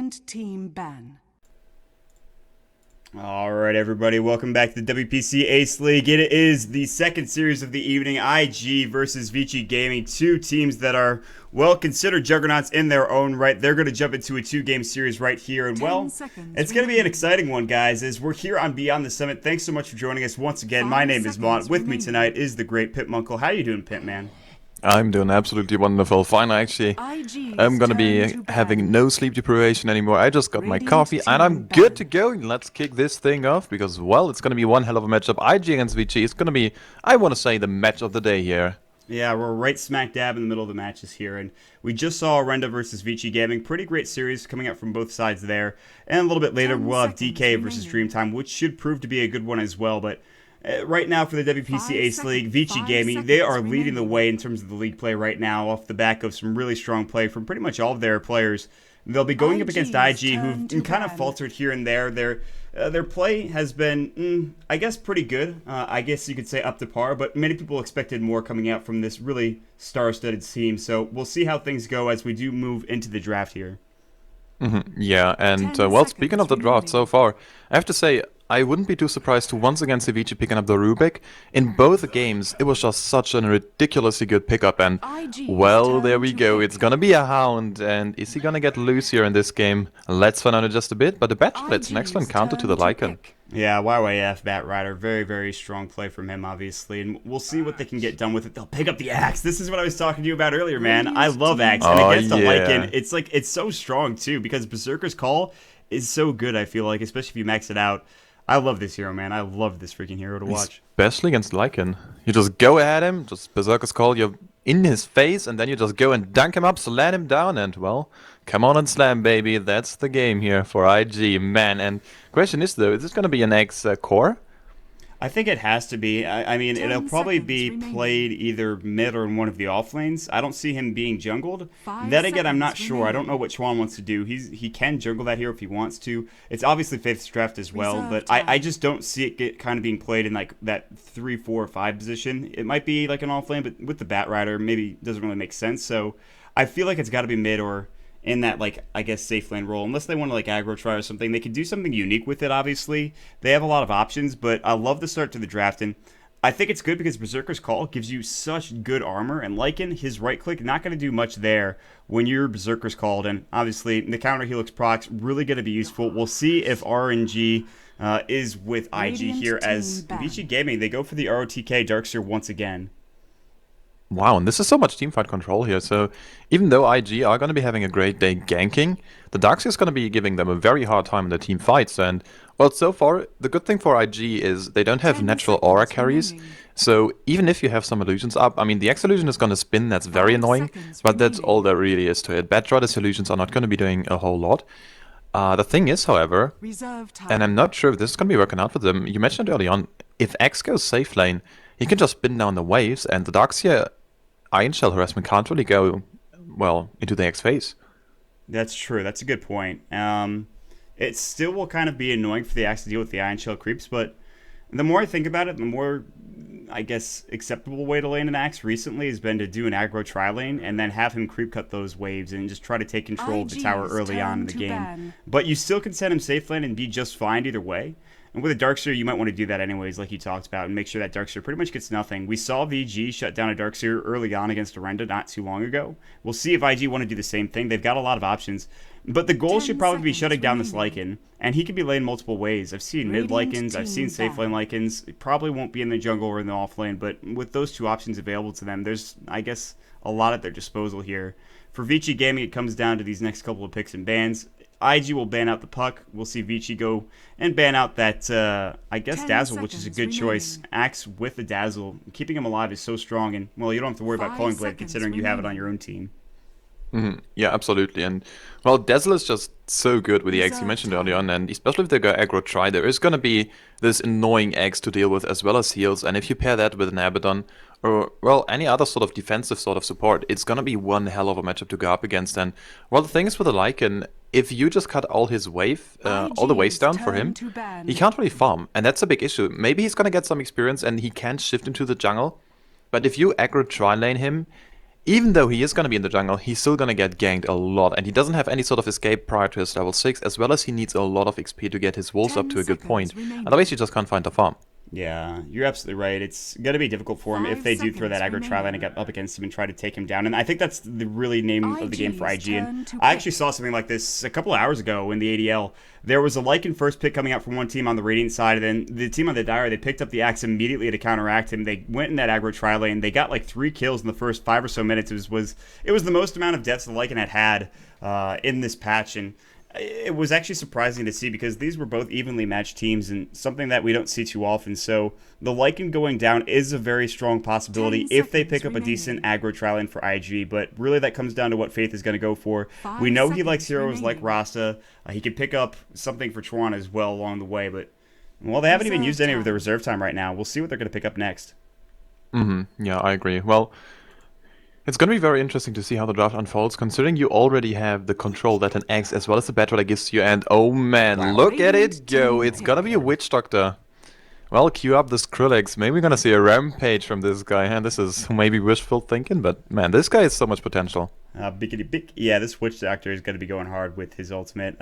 Second team ban. Alright everybody, welcome back to the WPC Ace League. It is the second series of the evening, IG versus Vici Gaming. Two teams that are, well, considered juggernauts in their own right. They're going to jump into a two-game series right here. And, well, it's going to be an exciting one, guys, as we're here on Beyond the Summit. Thanks so much for joining us once again. My name is Mont. With me tonight is the great Pitmunkle. How you doing, Pitman? I'm doing absolutely wonderful. Fine, actually. I'm gonna be having no sleep deprivation anymore. I just got my coffee and I'm good to go. Let's kick this thing off because, well, it's gonna be one hell of a matchup. IG against Vici. It's gonna be, I want to say, the match of the day here. Yeah, we're right smack dab in the middle of the matches here, and we just saw Renda versus Vici Gaming. Pretty great series coming up from both sides there. And a little bit later, we'll have DK versus Dreamtime, which should prove to be a good one as well, but right now for the WPC Ace League, Vici Gaming, they are leading the way in terms of the league play right now off the back of some really strong play from pretty much all of their players. They'll be going up against IG, who've kind of faltered here and there. Their play has been, I guess, pretty good. I guess you could say up to par, but many people expected more coming out from this really star-studded team. So we'll see how things go as we do move into the draft here. Yeah, and well, speaking of the draft so far, I have to say, I wouldn't be too surprised to once again see Vici picking up the Rubik. In both games, it was just such a ridiculously good pickup, and well, there we go. It's gonna be a Hound, and is he gonna get loose here in this game? Let's find out in just a bit, but the Bachelor's an excellent counter to the Lycan. Yeah, YYF, Bat Rider, very, very strong play from him, obviously, and we'll see what they can get done with it. They'll pick up the Axe. This is what I was talking to you about earlier, man. I love Axe, and against the Lycan, it's so strong, too, because Berserker's Call is so good, I feel like, especially if you max it out. I love this hero, man. I love this freaking hero to watch. Especially against Lycan. You just go at him, just Berserker's Call, you're in his face, and then you just go and dunk him up, slam him down, and, well, come on and slam, baby. That's the game here for IG, man. And question is, though, is this going to be an X core? I think it has to be. I mean, it'll probably be played either mid or in one of the off lanes. I don't see him being jungled. Then again, I'm not sure. I don't know what Chuan wants to do. He can jungle that hero if he wants to. It's obviously Faith's draft as well, but I just don't see it kind of being played in like that 3, 4, 5 position. It might be like an off lane, but with the Bat Rider, maybe doesn't really make sense. So I feel like it's got to be mid or in that, like, I guess, safe lane role. Unless they want to, like, aggro try or something. They could do something unique with it, obviously. They have a lot of options, but I love the start to the draft. And I think it's good because Berserker's Call gives you such good armor. And Lycan, his right-click, not going to do much there when you're Berserker's Called. And, obviously, the counter Helix procs, really going to be useful. We'll see if RNG is with IG here as Vici Gaming. They go for the ROTK Darkseer once again. Wow, and this is so much teamfight control here, so even though IG are going to be having a great day ganking, the Darkseer is going to be giving them a very hard time in the team fights, and, well, so far, the good thing for IG is they don't have natural aura carries, so even if you have some illusions up, I mean, the X illusion is going to spin, that's very annoying, but that's all there really is to it. Batrider's illusions are not going to be doing a whole lot. The thing is, however, and I'm not sure if this is going to be working out for them, you mentioned early on, if X goes safe lane, he can just spin down the waves, and the Darkseer Iron Shell harassment can't really go, well, into the X phase. That's true. That's a good point. It still will kind of be annoying for the Axe to deal with the Iron Shell creeps, but the more I think about it, the more, I guess, acceptable way to lane an Axe recently has been to do an aggro tri-lane and then have him creep cut those waves and just try to take control of the tower early on in the game. But you still can send him safe lane and be just fine either way. And with a Darkseer, you might want to do that anyways, like you talked about, and make sure that Darkseer pretty much gets nothing. We saw VG shut down a Darkseer early on against Renda not too long ago. We'll see if IG want to do the same thing. They've got a lot of options. But the goal should probably be shutting down this Lycan, and he can be laid multiple ways. I've seen mid Lycans, I've seen safe lane Lycans. It probably won't be in the jungle or in the off lane, but with those two options available to them, there's, I guess, a lot at their disposal here. For Vici Gaming, it comes down to these next couple of picks and bans. IG will ban out the Puck. We'll see Vici go and ban out that, I guess, Dazzle, which is a good choice. Axe with the Dazzle. Keeping him alive is so strong, and, well, you don't have to worry about Calling Blade considering you have it on your own team. Yeah, absolutely. And, well, Dazzle is just so good with the X you mentioned earlier on, and especially if they go aggro try, there is going to be this annoying X to deal with as well as heals, and if you pair that with an Abaddon, or, well, any other sort of defensive sort of support, it's going to be one hell of a matchup to go up against. And, well, the thing is with the Lycan, if you just cut all his wave, all the waves down for him, he can't really farm, and that's a big issue. Maybe he's going to get some experience and he can shift into the jungle, but if you aggro tri-lane him, even though he is going to be in the jungle, he's still going to get ganked a lot, and he doesn't have any sort of escape prior to his level 6, as well as he needs a lot of XP to get his wolves up to a good point. Otherwise, you just can't find the farm. Yeah, you're absolutely right. It's going to be difficult for him if they do throw that aggro tri-lane and get up against him and try to take him down. And I think that's the really name of the game for IG. And I actually saw something like this a couple of hours ago in the ADL. There was a Lycan first pick coming out from one team on the Radiant side, and then the team on the Dire, they picked up the axe immediately to counteract him. They went in that aggro tri-lane. They got like 3 kills in the first 5 or so minutes. It was the most amount of deaths the Lycan had in this patch, and it was actually surprising to see because these were both evenly matched teams and something that we don't see too often. So the Lycan going down is a very strong possibility if they pick up a decent aggro tri-lane for IG, but really that comes down to what Faith is going to go for. We know he likes heroes like Rasta. He can pick up something for Chuan as well along the way, but well, they haven't even used any of their reserve time right now. We'll see what they're going to pick up next. Yeah, I agree. Well, it's going to be very interesting to see how the draft unfolds, considering you already have the control that an Axe as well as the Battle gives you, and oh man, wow, look at it go! It's going to be a Witch Doctor. Well, queue up the Skrillex. Maybe we're going to see a rampage from this guy, and this is maybe wishful thinking, but man, this guy has so much potential. Biggity big. Yeah, this Witch Doctor is going to be going hard with his ultimate.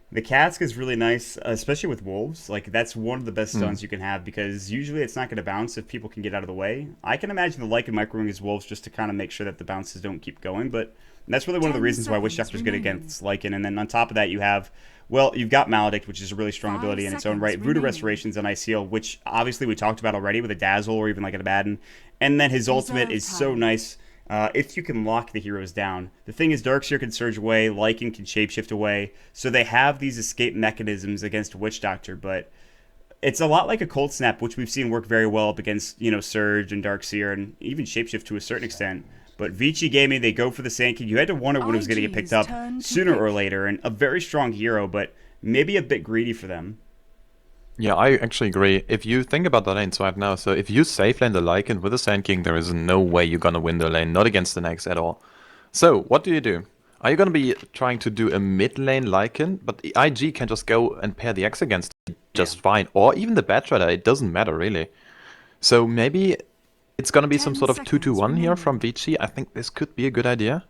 The cask is really nice, especially with wolves. Like, that's one of the best stuns you can have because usually it's not going to bounce if people can get out of the way. I can imagine the Lycan microing his wolves just to kind of make sure that the bounces don't keep going, but that's really one of the reasons why Witch Doctor is good against Lycan. And then on top of that, you have, well, you've got Maledict, which is a really strong ability in its own right. Voodoo Restoration's an ICL, which obviously we talked about already with a Dazzle or even like an Abaddon. And then his ultimate is so nice. If you can lock the heroes down. The thing is, Darkseer can surge away, Lycan can shapeshift away, so they have these escape mechanisms against Witch Doctor, but it's a lot like a Cold Snap, which we've seen work very well up against, Surge and Darkseer, and even shapeshift to a certain extent. But Vici Gaming, they go for the Sand King. You had to wonder when it was going to get picked up sooner or later, and a very strong hero, but maybe a bit greedy for them. Yeah, I actually agree. If you think about the lanes right now, so if you safe lane the Lycan with the Sand King, there is no way you're gonna win the lane, not against the Nax at all. So, what do you do? Are you gonna be trying to do a mid lane Lycan, but the IG can just go and pair the X against it just fine, or even the Batrider, it doesn't matter really. So maybe it's gonna be some sort of 2-2-1 here from Vici. I think this could be a good idea.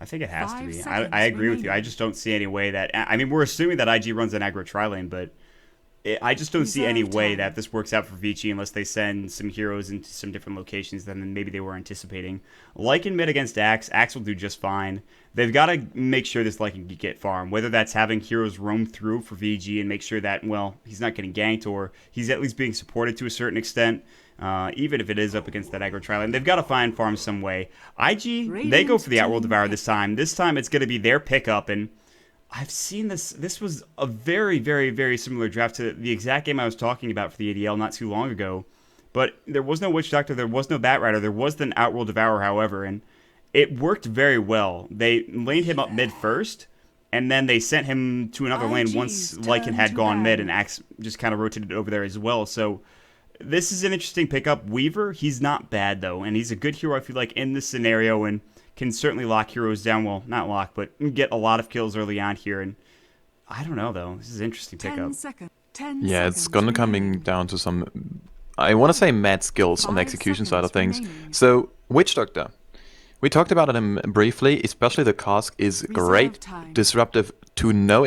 I think it has to be. I agree with you. I just don't see any way that... I mean, we're assuming that IG runs an aggro tri-lane, but... I just don't see any way that this works out for Vici unless they send some heroes into some different locations than maybe they were anticipating. Lycan mid against Axe. Axe will do just fine. They've got to make sure this Lycan can get farm, whether that's having heroes roam through for VG and make sure that, well, he's not getting ganked or he's at least being supported to a certain extent. Even if it is up against that aggro tri-lane, they've got to find farm some way. IG, they go for the Outworld Devourer this time. This time it's going to be their pickup, and I've seen this. This was a very, very, very similar draft to the exact game I was talking about for the ADL not too long ago. But there was no Witch Doctor, there was no Batrider, there was an Outworld Devourer, however, and it worked very well. They laned him up mid first, and then they sent him to another lane once Lycan had gone mid, and Axe just kind of rotated over there as well. So this is an interesting pickup. Weaver, he's not bad, though, and he's a good hero, I feel like, in this scenario, and can certainly lock heroes down. Well, not lock, but get a lot of kills early on here. And I don't know, though. This is an interesting pickup. Yeah, it's gonna coming down to some, I want to say, mad skills on the execution side of things. So, Witch Doctor. We talked about him briefly, especially the cask is great, disruptive to no,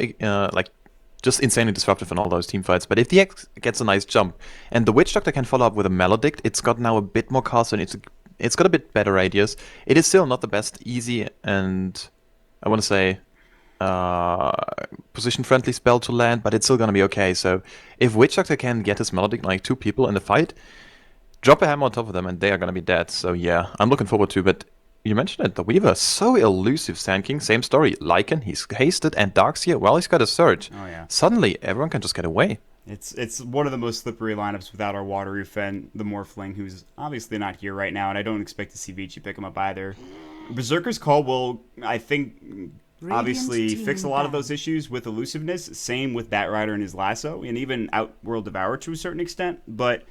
just insanely disruptive in all those team fights. But if the X gets a nice jump, and the Witch Doctor can follow up with a Maledict, it's got now a bit more cast and it's got a bit better radius. It is still not the best easy and, I want to say, position-friendly spell to land, but it's still going to be okay. So if Witch Doctor can get his Maledict like 2 people in the fight, drop a hammer on top of them and they are going to be dead. So yeah, I'm looking forward to. But you mentioned it, the Weaver, so elusive. Sand King, same story. Lycan, he's hasted, and Darkseer, well, he's got a Surge. Oh yeah. Suddenly, everyone can just get away. It's one of the most slippery lineups without our Watery Fen, the Morphling, who's obviously not here right now, and I don't expect to see Vici pick him up either. Berserker's Call will, I think, obviously fix a lot of those issues with elusiveness. Same with Batrider and his lasso, and even Outworld Devourer to a certain extent, but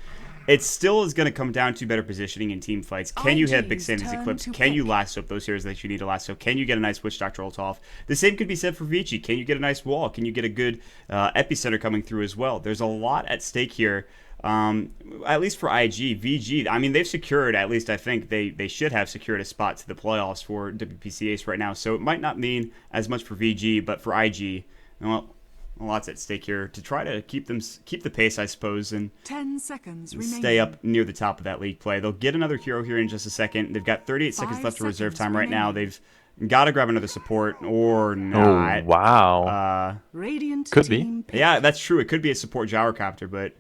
it still is going to come down to better positioning in team fights. Can you hit Big Sandy's Eclipse? Can you lasso up those heroes that you need to lasso? Can you get a nice Witch Doctor ult off? The same could be said for Vici. Can you get a nice wall? Can you get a good epicenter coming through as well? There's a lot at stake here. At least for IG, VG, I mean, they've secured, at least I think they should have secured a spot to the playoffs for WPC Ace right now. So it might not mean as much for VG, but for IG, well, lots at stake here to try to keep the pace, I suppose, and 10 seconds stay remaining. up near the top of that league play. They'll get another hero here in just a second. They've got 38 seconds 5 left of reserve seconds time right now. remaining. They've got to grab another support or Oh, not. wow. Radiant Could be. team pick. Yeah, that's true. It could be a support gyrocopter, but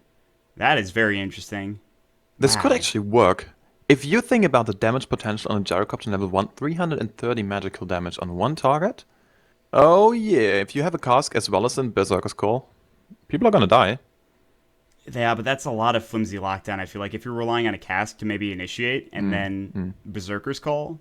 that is very interesting. This could Wow. actually work. If you think about the damage potential on a gyrocopter level 1, 330 magical damage on one target. Oh yeah, if you have a cask as well as a Berserker's Call, people are gonna die. Yeah, but that's a lot of flimsy lockdown. I feel like if you're relying on a cask to maybe initiate and then Berserker's Call,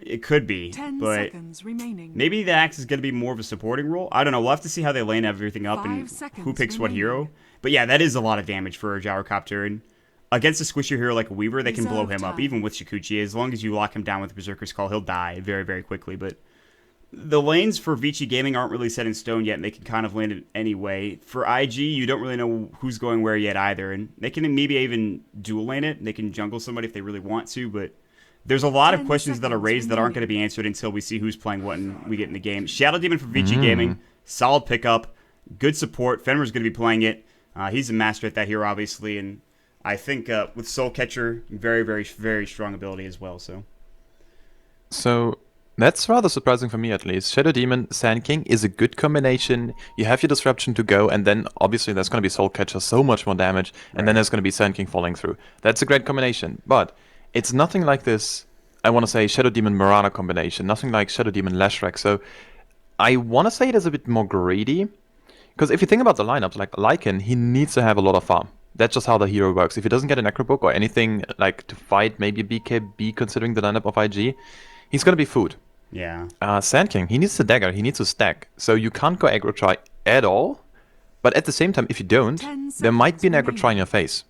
it could be. 10 But seconds remaining. maybe the axe is going to be more of a supporting role. I don't know. We'll have to see how they lane everything up 5 and seconds who picks what remaining. hero. But yeah, that is a lot of damage for a gyrocopter. And against a squishier hero like a Weaver, they can blow Reserve him up, time. even with Shikuchi. As long as you lock him down with Berserker's Call, he'll die very, very quickly. But the lanes for Vici Gaming aren't really set in stone yet, and they can kind of land it anyway. For IG, you don't really know who's going where yet either, and they can maybe even dual lane it. They can jungle somebody if they really want to, but there's a lot of 10 questions that are seconds raised that aren't going to remaining. be answered until we see who's playing what and we get in the game. Shadow Demon for Vici Gaming, solid pickup, good support. Fenrir's going to be playing it. He's a master at that hero, obviously, and I think with Soul Catcher, very, very, very strong ability as well. So that's rather surprising for me at least. Shadow Demon, Sand King is a good combination. You have your disruption to go, and then obviously there's going to be Soul Catcher, so much more damage, and then there's going to be Sand King falling through. That's a great combination, but it's nothing like this, I want to say, Shadow Demon Mirana combination, nothing like Shadow Demon Lashrak. So I want to say it is a bit more greedy, because if you think about the lineups, like Lycan, he needs to have a lot of farm. That's just how the hero works. If he doesn't get a Necrobook or anything like to fight, maybe BKB considering the lineup of IG, he's going to be food. Yeah. Sand King, he needs the dagger, he needs to stack. So you can't go aggro try at all. But at the same time, if you don't, 10 there might be an seconds aggro try in your face.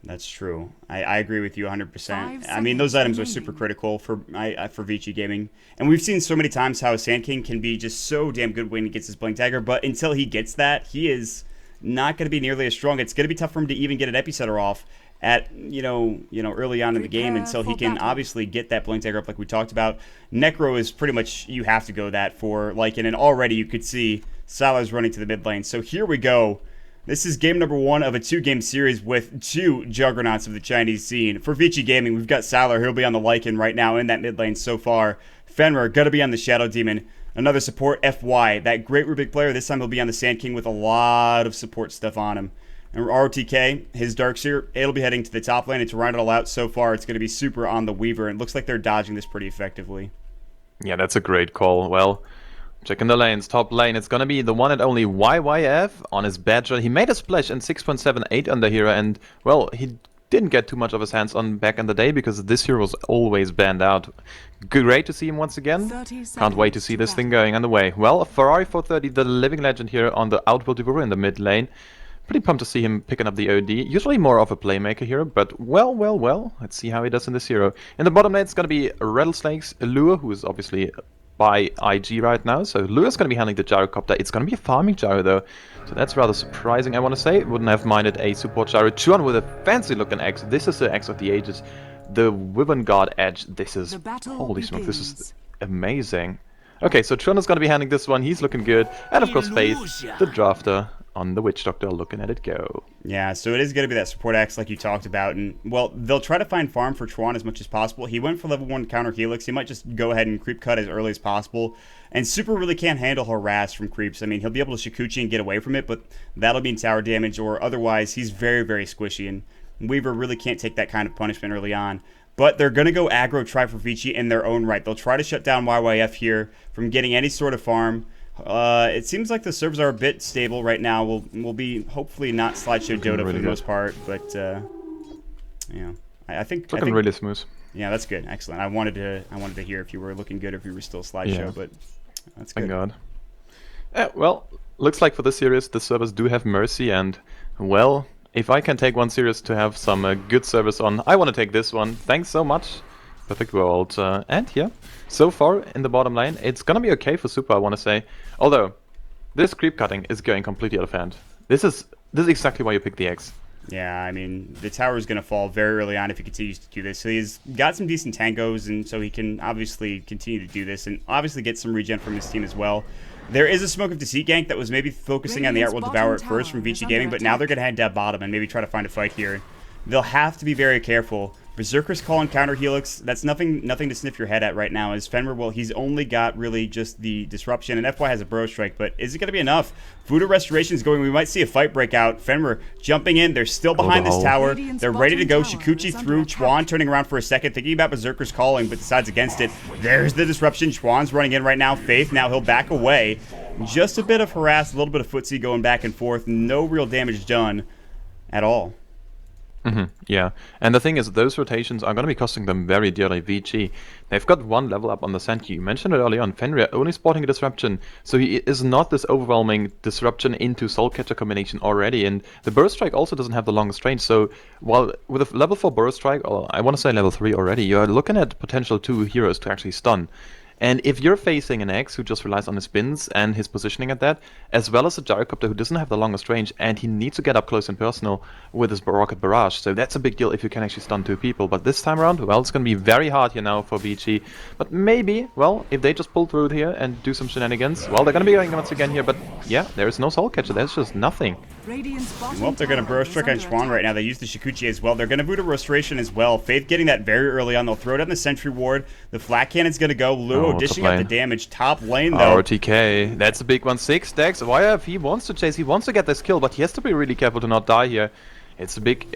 That's true. I agree with you 100%. 5 I mean, those seconds items are super remaining. critical for Vici Gaming. And we've seen so many times how Sand King can be just so damn good when he gets his Blink Dagger, but until he gets that, he is not going to be nearly as strong. It's going to be tough for him to even get an Epicenter off at, early on in the game Prepare until he for can battle. obviously get that Blink Dagger up like we talked about. Necro is pretty much, you have to go that for Lycan, and already you could see Sylar's running to the mid lane. So here we go. This is game number 1 of a 2-game series with 2 juggernauts of the Chinese scene. For Vici Gaming, we've got Sylar. He'll be on the Lycan right now in that mid lane so far. Fenrir, gonna be on the Shadow Demon. Another support, FY. That great Rubik player. This time he'll be on the Sand King with a lot of support stuff on him. And ROTK, his Darkseer, it'll be heading to the top lane. And to round it all out so far, it's going to be super on the Weaver. And it looks like they're dodging this pretty effectively. Yeah, that's a great call. Well, checking the lanes. Top lane, it's gonna be the one and only YYF on his Badger. He made a splash in 6.78 on the hero, and, well, he didn't get too much of his hands on back in the day because this hero was always banned out. Great to see him once again. 30 Can't wait to seconds see to this thing battle. going underway. Well, Ferrari 430, the living legend here on the Outworld Devourer in the mid lane. Pretty pumped to see him picking up the OD. Usually more of a playmaker here, but well. Let's see how he does in this hero. In the bottom lane, it's going to be Rattlesnakes, Lure, who is obviously by IG right now. So Lure's going to be handling the Gyrocopter. It's going to be a farming Gyro, though. So that's rather surprising, I want to say. Wouldn't have minded a support Gyro. Chuan with a fancy-looking axe. This is the axe of the ages. The Wyvern Guard Edge. This is... The battle Holy smoke, this is begins. amazing. Okay, so Chuan is going to be handling this one. He's looking good. And of course, Faith, the Drafter, on the Witch Doctor, looking at it go. Yeah, so it is going to be that support axe like you talked about. And, well, they'll try to find farm for Chuan as much as possible. He went for level 1 counter Helix. He might just go ahead and creep cut as early as possible. And Super really can't handle harass from creeps. I mean, he'll be able to Shikuchi and get away from it, but that'll mean tower damage, or otherwise he's very, very squishy. And Weaver really can't take that kind of punishment early on. But they're going to go aggro try for Vici in their own right. They'll try to shut down YYF here from getting any sort of farm. It seems like the servers are a bit stable right now. We'll be hopefully not slideshow Dota really for the good. most part, but yeah, I think Looking really smooth. yeah, that's good, excellent. I wanted to hear if you were looking good, if you were still slideshow, Yeah. but that's Thank good. God. Well, looks like for this series, the servers do have mercy, and, well, if I can take one series to have some good service on, I want to take this one. Thanks so much, Perfect World. And yeah, so far in the bottom lane, it's gonna be okay for Super, I want to say. Although, this creep cutting is going completely out of hand. This is this is exactly why you pick the X. Yeah, I mean, the tower is going to fall very early on if he continues to do this. So he's got some decent tangos, and so he can obviously continue to do this and obviously get some regen from his team as well. There is a Smoke of Deceit gank that was maybe focusing on the Art will Devour at first from Vici Gaming, but now they're going to head down bottom and maybe try to find a fight here. They'll have to be very careful. Berserker's Call and Counter Helix, that's nothing to sniff your head at right now, as Fenrir, well, he's only got really just the Disruption, and FY has a Burrow Strike, but is it going to be enough? Voodoo Restoration is going, we might see a fight break out. Fenrir jumping in, they're still behind this tower, they're ready to go, Shikuchi through, Chuan turning around for a second, thinking about Berserker's Calling, but decides against it. There's the Disruption, Chuan's running in right now, Faith, now he'll back away. Just a bit of harass, a little bit of footsie going back and forth, no real damage done at all. Yeah, and the thing is, those rotations are going to be costing them very dearly. Vici, they've got one level up on the Sentry. You mentioned it early on. Fenrir only spotting a disruption, so he is not this overwhelming disruption into Soul Catcher combination already. And the Burst Strike also doesn't have the longest range. So while with a level 4 Burst Strike, or I want to say level 3 already, you are looking at potential 2 heroes to actually stun. And if you're facing an X who just relies on his spins and his positioning at that, as well as a Gyrocopter who doesn't have the longest range, and he needs to get up close and personal with his Rocket Barrage, so that's a big deal if you can actually stun 2 people. But this time around, well, it's going to be very hard here now for Vici. But maybe, well, if they just pull through here and do some shenanigans, well, they're going to be going once again here, but yeah, there is no Soul Catcher, there's just nothing. Well, they're going to Burrow Strike on Chuan right now. They use the Shikuchi as well. They're going to Voodoo Restoration as well. Faith getting that very early on. They'll throw down the Sentry Ward. The Flat Cannon's going to go. Luo dishing out the damage. Top lane, though. RTK, that's a big one. 6 stacks. YF, he wants to chase. He wants to get this kill, but he has to be really careful to not die here. It's a big,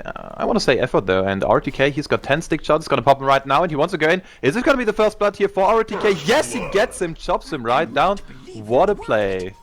I want to say effort though. And RTK, he's got 10 stick shots. He's going to pop him right now, and he wants to go in. Is it going to be the first blood here for RTK? Yes, he gets him, chops him right down. What a play.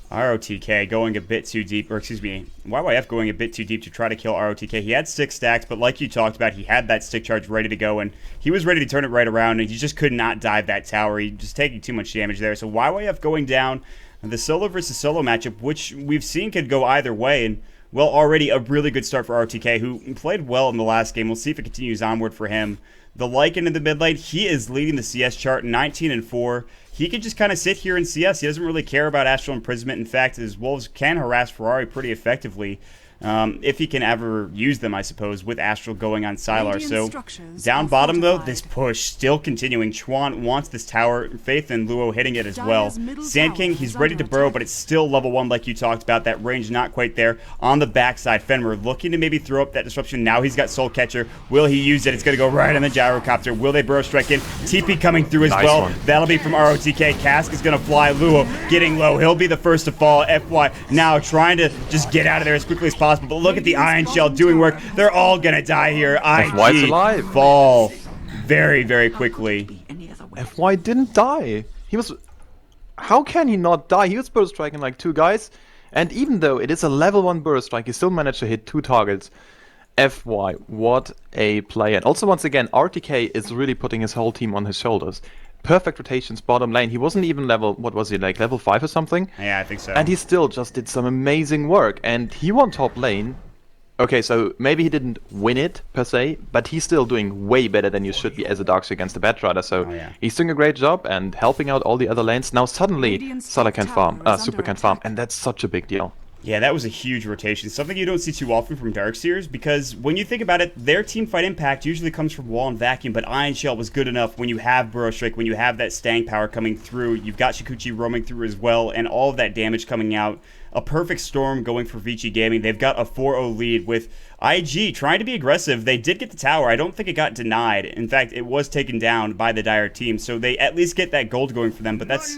ROTK going a bit too deep, or excuse me, YYF going a bit too deep to try to kill ROTK. He had 6 stacks, but like you talked about, he had that stick charge ready to go, and he was ready to turn it right around, and he just could not dive that tower. He just taking too much damage there. So YYF going down, the solo versus solo matchup, which we've seen could go either way, and well, already a really good start for RTK, who played well in the last game. We'll see if it continues onward for him. The Lycan in the mid lane, he is leading the CS chart, 19-4. He can just kind of sit here in CS. He doesn't really care about Astral Imprisonment. In fact, his Wolves can harass Ferrari pretty effectively. If he can ever use them, I suppose, with Astral going on Sylar. So, down bottom, though, this push still continuing. Chuan wants this tower. Faith and Luo hitting it as well. Sand King, he's ready to burrow, but it's still level 1 like you talked about. That range not quite there. On the backside, Fenrir looking to maybe throw up that disruption. Now he's got Soul Catcher. Will he use it? It's going to go right on the Gyrocopter. Will they burrow strike in? TP coming through as well. One. That'll be from ROTK. Cask is going to fly. Luo getting low. He'll be the first to fall. FY now trying to just get out of there as quickly as possible. But look at the Iron Shell doing work. They're all gonna die here. FY's IG alive. fall very, very quickly. FY didn't die. He was... How can he not die? He was burst striking like 2 guys. And even though it is a level 1 burst strike, he still managed to hit 2 targets. FY, what a play. And also, once again, RTK is really putting his whole team on his shoulders. Perfect rotations, bottom lane. He wasn't even level, what was he, like level 5 or something? Yeah, I think so. And he still just did some amazing work. And he won top lane. Okay, so maybe he didn't win it, per se, but he's still doing way better than you should be as a Darkseer against a Batrider. So he's doing a great job and helping out all the other lanes. Now suddenly, Salah can farm, Super can farm, and that's such a big deal. Yeah, that was a huge rotation. Something you don't see too often from Darkseers, because when you think about it, their teamfight impact usually comes from wall and vacuum, but Iron Shell was good enough when you have Burrow Strike, when you have that Stang power coming through, you've got Shikuchi roaming through as well, and all of that damage coming out. A perfect storm going for Vici Gaming. They've got a 4-0 lead with IG trying to be aggressive. They did get the tower. I don't think it got denied. In fact, it was taken down by the Dire team, so they at least get that gold going for them, but that's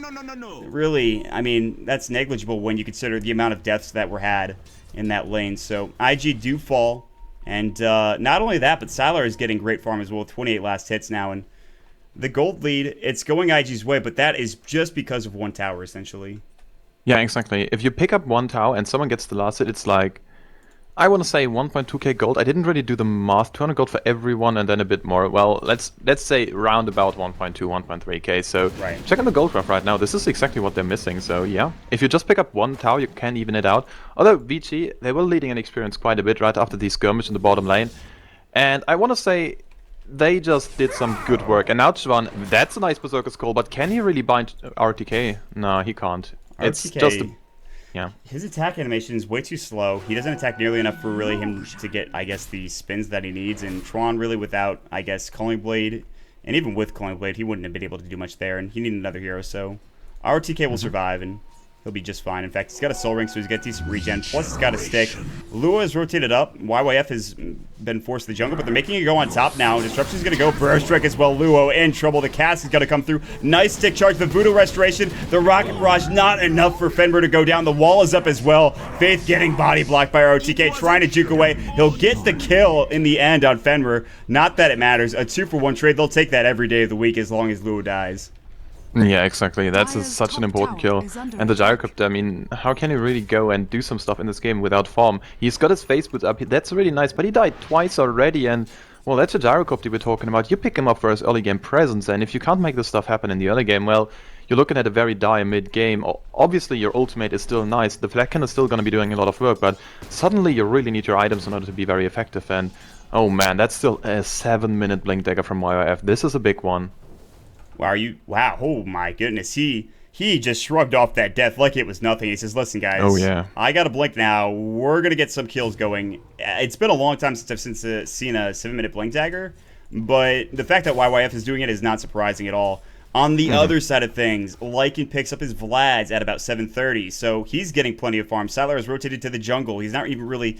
really, I mean, that's negligible when you consider the amount of deaths that were had in that lane. So IG do fall, and not only that, but Sylar is getting great farm as well, 28 last hits now, and the gold lead, it's going IG's way, but that is just because of 1 tower, essentially. Yeah, exactly. If you pick up 1 tower and someone gets the last hit, it's like, I want to say 1.2k gold. I didn't really do the math. 200 gold for everyone and then a bit more. Well, let's say round about 1.2, 1.3k. So check on the gold graph right now. This is exactly what they're missing. So yeah, if you just pick up 1 tower, you can even it out. Although Vici, they were leading an experience quite a bit right after the skirmish in the bottom lane. And I want to say they just did some good work. And now Chuan, that's a nice Berserker's Call, but can he really bind RTK? No, he can't. It's RTK, just Yeah. His attack animation is way too slow. He doesn't attack nearly enough for really him to get, I guess, the spins that he needs. And Tron really without, I guess, Culling Blade, and even with Culling Blade, he wouldn't have been able to do much there. And he needed another hero, so RTK will survive, and he'll be just fine. In fact, he's got a Soul Ring, so he's got decent regen. Plus, he's got a stick. Lua is rotated up. YYF has been forced to the jungle, but they're making it go on top now. Disruption's going to go. Burrow Strike as well. Luo in trouble. The cast is going to come through. Nice stick charge. The Voodoo Restoration. The Rocket Barrage, not enough for Fenrir to go down. The wall is up as well. Faith getting body blocked by ROTK, trying to juke away. He'll get the kill in the end on Fenrir. Not that it matters. A 2-for-1 trade. They'll take that every day of the week as long as Luo dies. Yeah, exactly. That's Dire's such an top important tower kill. is under And the attack. Gyrocopter, I mean, how can he really go and do some stuff in this game without farm? He's got his face boots up. That's really nice, but he died twice already, and well, that's a Gyrocopter we're talking about. You pick him up for his early game presence, and if you can't make this stuff happen in the early game, well, you're looking at a very dire mid-game. Obviously, your ultimate is still nice. The Flag Cannon is still going to be doing a lot of work, but suddenly you really need your items in order to be very effective, and oh man, that's still a 7-minute Blink Dagger from YYF. This is a big one. Wow, oh my goodness. He just shrugged off that death like it was nothing. He says, listen, guys. Oh, yeah. I got to blink now. We're going to get some kills going. It's been a long time since I've seen a 7-minute blink dagger, but the fact that YYF is doing it is not surprising at all. On the other side of things, Lycan picks up his Vlads at about 7:30, so he's getting plenty of farm. Sylar has rotated to the jungle. He's not even really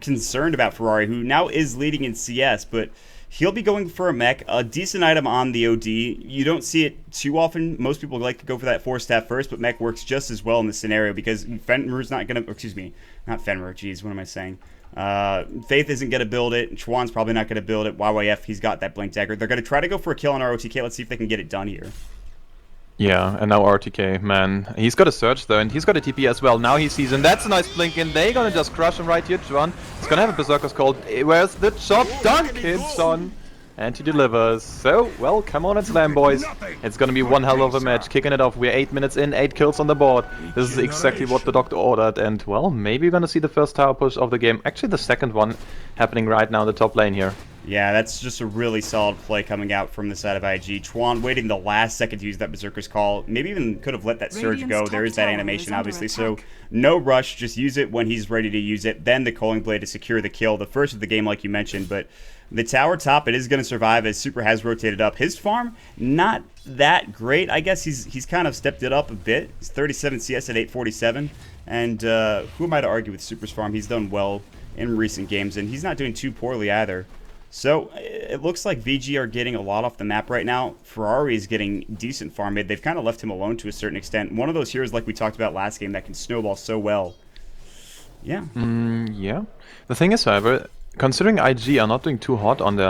concerned about Ferrari, who now is leading in CS, but he'll be going for a mech, a decent item on the OD. You don't see it too often. Most people like to go for that 4-staff first, but mech works just as well in this scenario because Fenrir's not going to... Excuse me, not Fenrir. Jeez, what am I saying? Faith isn't going to build it. Chuan's probably not going to build it. YYF, he's got that Blink Dagger. They're going to try to go for a kill on ROTK. Let's see if they can get it done here. Yeah, and now RTK, man. He's got a Surge though, and he's got a TP as well. Now he sees him. That's a nice blink in. They're gonna just crush him right here, Chuan. He's gonna have a Berserker's Call. Where's the chop done, Kidson? And he delivers. So, well, come on and slam, boys. It's gonna be one hell of a match. Kicking it off. We're 8 minutes in, 8 kills on the board. This is exactly what the doctor ordered. And, well, maybe we're gonna see the first tower push of the game. Actually, the second one happening right now in the top lane here. Yeah, that's just a really solid play coming out from the side of IG. Chuan waiting the last second to use that Berserker's Call. Maybe even could have let that Surge Radiant's go. top There is that tower animation, is under obviously. So attack. no rush. Just use it when he's ready to use it. Then the Culling Blade to secure the kill. The first of the game, like you mentioned. But the tower top, it is going to survive as Super has rotated up. His farm, not that great. I guess he's kind of stepped it up a bit. He's 37 CS at 847. And who am I to argue with Super's farm? He's done well in recent games, and he's not doing too poorly either. So it looks like VG are getting a lot off the map right now. Ferrari is getting decent farm mid. They've kind of left him alone to a certain extent. One of those heroes, like we talked about last game, that can snowball so well. Yeah. Yeah. The thing is, however, considering IG are not doing too hot on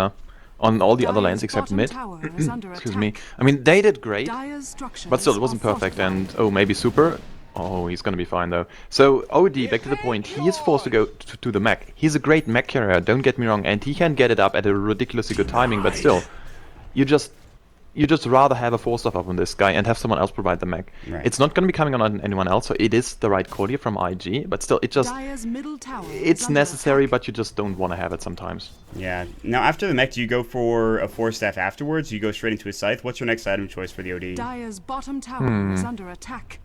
all the other lanes except bottom mid, tower is under excuse me. attack. I mean, they did great, Dire's structures but still, it wasn't are perfect. fortified. And oh, maybe Super. Oh, he's gonna be fine though. So OD, back to the point, he is forced to go to the mech. He's a great mech carrier, don't get me wrong, and he can get it up at a ridiculously good timing. But still, you just rather have a 4-staff up on this guy and have someone else provide the mech. Right. It's not gonna be coming on anyone else, so it is the right call here from IG. But still, Dire's middle tower it's is under necessary, attack. but you just don't want to have it sometimes. Yeah. Now, after the mech, do you go for a 4-staff afterwards? Do you go straight into a scythe? What's your next item choice for the OD? Dire's bottom tower is under attack.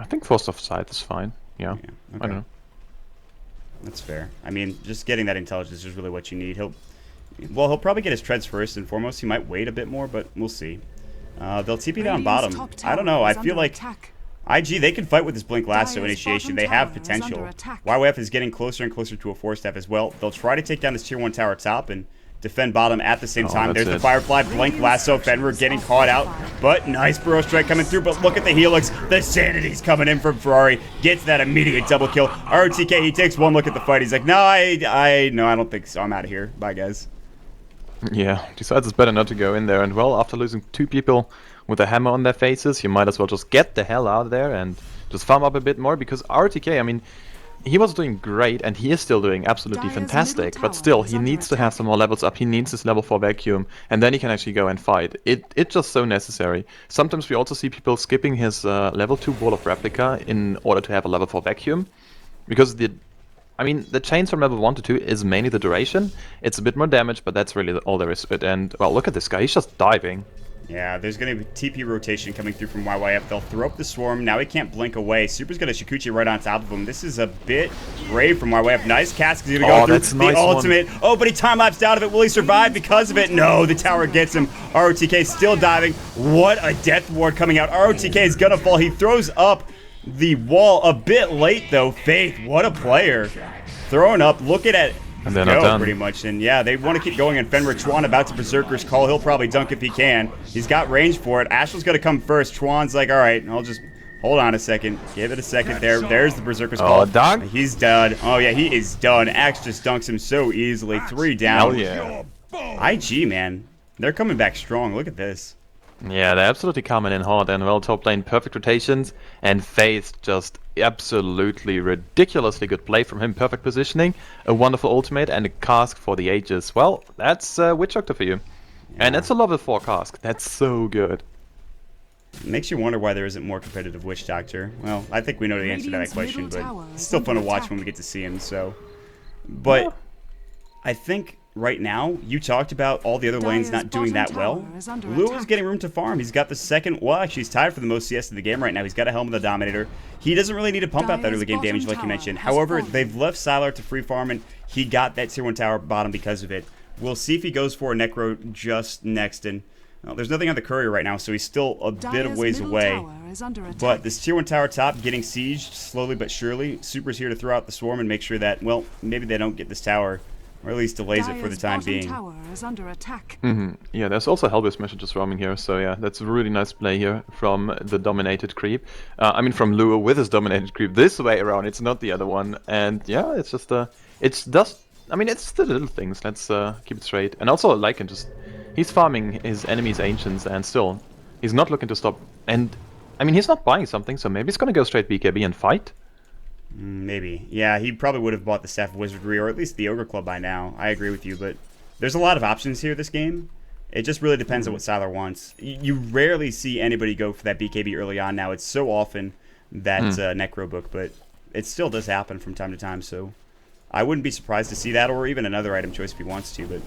I think 4-staff side is fine. Yeah, Yeah, I okay. don't know. That's fair. I mean, just getting that intelligence is really what you need. He'll probably get his treads first and foremost. He might wait a bit more, but we'll see. They'll TP down Radiant's bottom. top I don't know. tower I is feel under like attack. IG, they can fight with this Blink Lasso Dire's initiation. bottom They have tower is potential. under attack. YWF is getting closer and closer to a 4-staff as well. They'll try to take down this tier 1 tower top and defend bottom at the same Oh, time. that's There's the it. Firefly, Blink Lasso, Fenrir getting caught out. But nice Burrow Strike coming through. But look at the Helix. The Sanity's coming in from Ferrari. Gets that immediate double kill. ROTK, he takes one look at the fight. He's like, no, I don't think so. I'm out of here. Bye, guys. Yeah, decides it's better not to go in there. And well, after losing 2 people with a hammer on their faces, you might as well just get the hell out of there and just farm up a bit more. Because RTK, I mean, he was doing great, and he is still doing absolutely Dire's fantastic. middle But still, tower is he under needs to have attack. some more levels up. He needs his level 4 vacuum, and then he can actually go and fight. It's just so necessary. Sometimes we also see people skipping his level 2 Wall of Replica in order to have a level 4 vacuum. Because the chains from level 1 to 2 is mainly the duration. It's a bit more damage, but that's really all there is to it. And, well, look at this guy. He's just diving. Yeah, there's going to be TP rotation coming through from YYF. They'll throw up the swarm. Now he can't blink away. Super's going to Shikuchi right on top of him. This is a bit brave from YYF. Nice cast because he's going to go through that's a nice the ultimate. one. Oh, but he time-lapsed out of it. Will he survive because of it? No, the tower gets him. ROTK still diving. What a death ward coming out. ROTK is going to fall. He throws up the wall a bit late, though. Faith, what a player. Throwing up, looking at And they're not done. pretty much. And yeah, they want to keep going. And Fenrir Chuan about to Berserker's Call. He'll probably dunk if he can. He's got range for it. Ashel's going to come first. Chuan's like, all right, I'll just hold on a second. Give it a second there. There's the Berserker's Call. dunk? He's done. Oh, yeah, he is done. Axe just dunks him so easily. 3 down. Hell yeah. IG, man. They're coming back strong. Look at this. Yeah, they're absolutely coming in hard, and well, top lane, perfect rotations, and Faith just absolutely ridiculously good play from him, perfect positioning, a wonderful ultimate, and a cask for the ages. Well, that's Witch Doctor for you. And it's a level 4 cask, that's so good. It makes you wonder why there isn't more competitive Witch Doctor. Well, I think we know the answer to that Radiant's question, middle but tower it's is still fun to under watch attack. when we get to see him, so. But Yeah. I think right now, you talked about all the other lanes not Dire's doing that bottom well. tower is under Lua is attack. getting room to farm. He's got the second, well, actually, he's tied for the most CS in the game right now. He's got a Helm of the Dominator. He doesn't really need to pump out that Dire's early game damage bottom like you tower mentioned. has However, fallen. they've left Sylar to free farm, and he got that tier 1 tower bottom because of it. We'll see if he goes for a Necro just next, and well, there's nothing on the courier right now, so he's still a bit of Dire's ways middle away. tower is under attack. But this tier 1 tower top getting sieged slowly but surely. Super's here to throw out the swarm and make sure that, well, maybe they don't get this tower, or at least delays it for the Dire's time bottom being. tower is under attack. Yeah, there's also Hellbeast messages roaming here, so yeah, that's a really nice play here from the dominated creep. I mean, from Lua with his dominated creep this way around, it's not the other one. And yeah, it's just, it's just, I mean, it's the little things, let's keep it straight. And also, like, he's farming his enemies' ancients, and still, he's not looking to stop. And, I mean, he's not buying something, so maybe he's gonna go straight BKB and fight. Maybe. Yeah, he probably would have bought the Staff of Wizardry, or at least the Ogre Club by now. I agree with you, but there's a lot of options here this game. It just really depends on what Sylar wants. You rarely see anybody go for that BKB early on now. It's so often that Necro book, but it still does happen from time to time, so I wouldn't be surprised to see that, or even another item choice if he wants to, but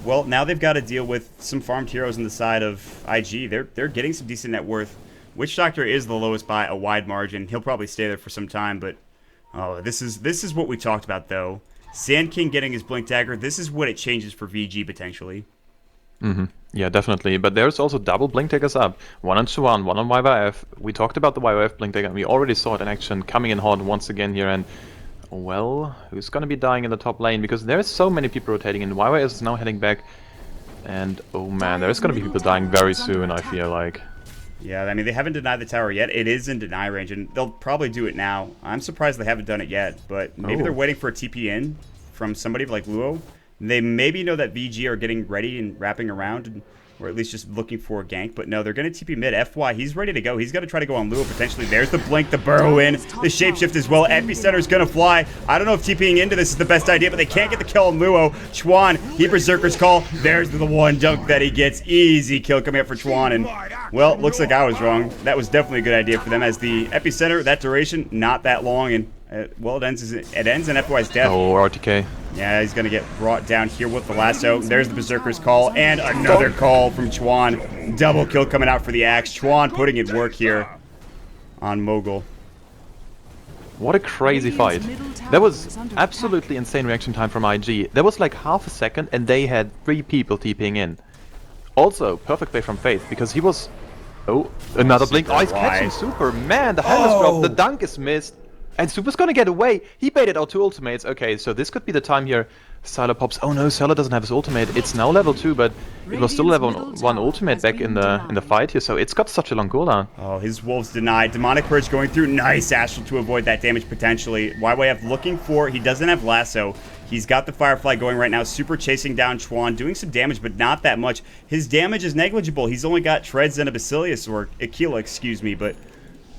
well, now they've got to deal with some farmed heroes on the side of IG. They're getting some decent net worth. Witch Doctor is the lowest by a wide margin. He'll probably stay there for some time, but oh, this is what we talked about though. Sand King getting his Blink Dagger. This is what it changes for VG potentially. Yeah, definitely. But there's also double Blink Daggers up. One on Chuan, one on YYF. We talked about the YYF Blink Dagger, and we already saw it in action coming in hard once again here. And well, who's gonna be dying in the top lane? Because there's so many people rotating, and YYF is now heading back. And oh man, there's gonna be people dying very soon, I feel like. Yeah, I mean, they haven't denied the tower yet. It is in deny range, and they'll probably do it now. I'm surprised they haven't done it yet, but maybe they're waiting for a TP in from somebody like Luo. They maybe know that VG are getting ready and wrapping around, and, or at least just looking for a gank. But no, they're going to TP mid. FY, he's ready to go. He's going to try to go on Luo potentially. There's the blink, the burrow in, the shapeshift as well. Epicenter's going to fly. I don't know if TPing into this is the best idea, but they can't get the kill on Luo. Chuan, he Berserker's Call. There's the one dunk that he gets. Easy kill coming up for Chuan, and well, looks like I was wrong. That was definitely a good idea for them, as the Epicenter, that duration, not that long, and well, it ends in FY's death. Oh, RTK. Yeah, he's going to get brought down here with the lasso. There's the Berserker's Call, and another call from Chuan. Double kill coming out for the Axe. Chuan putting in work here on Mogul. What a crazy fight. Radiant's middle tower That was is under absolutely insane reaction time from IG. There was like half a second, and they had 3 people TPing in. Also, perfect play from Faith, because he was... Oh, another blink. Oh, he's catching wide. Super. Man, the hand is dropped. The dunk is missed. And Super's gonna get away. He baited out 2 ultimates. Okay, so this could be the time here. Sylar pops. Oh no, Sylar doesn't have his ultimate. It's now level 2, but it was still level Radiant's 1 middle ultimate tower back has in been the fight here. So it's got such a long cooldown. Oh, his Wolves denied. Demonic Purge going through. Nice Astral to avoid that damage potentially. YYF looking for... He doesn't have Lasso. He's got the Firefly going right now. Super chasing down Chuan. Doing some damage, but not that much. His damage is negligible. He's only got Treads and a Basilius, or Aquila, excuse me, but...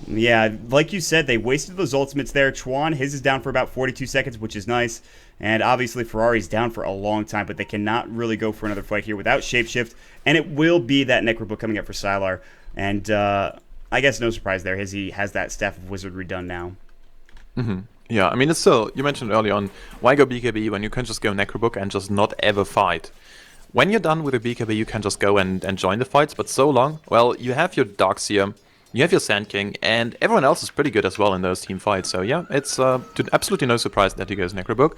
Yeah, like you said, they wasted those ultimates there. Chuan, his is down for about 42 seconds, which is nice. And obviously Ferrari's down for a long time, but they cannot really go for another fight here without Shapeshift. And it will be that Necrobook coming up for Sylar. And I guess no surprise there, as he has that Staff of Wizardry done now. Yeah, I mean, it's still, you mentioned early on, why go BKB when you can just go Necrobook and just not ever fight? when you're done with your BKB, you can just go and join the fights, but so long, well, you have your Darks here, you have your Sand King, and everyone else is pretty good as well in those team fights, so yeah, it's absolutely no surprise that he goes Necrobook.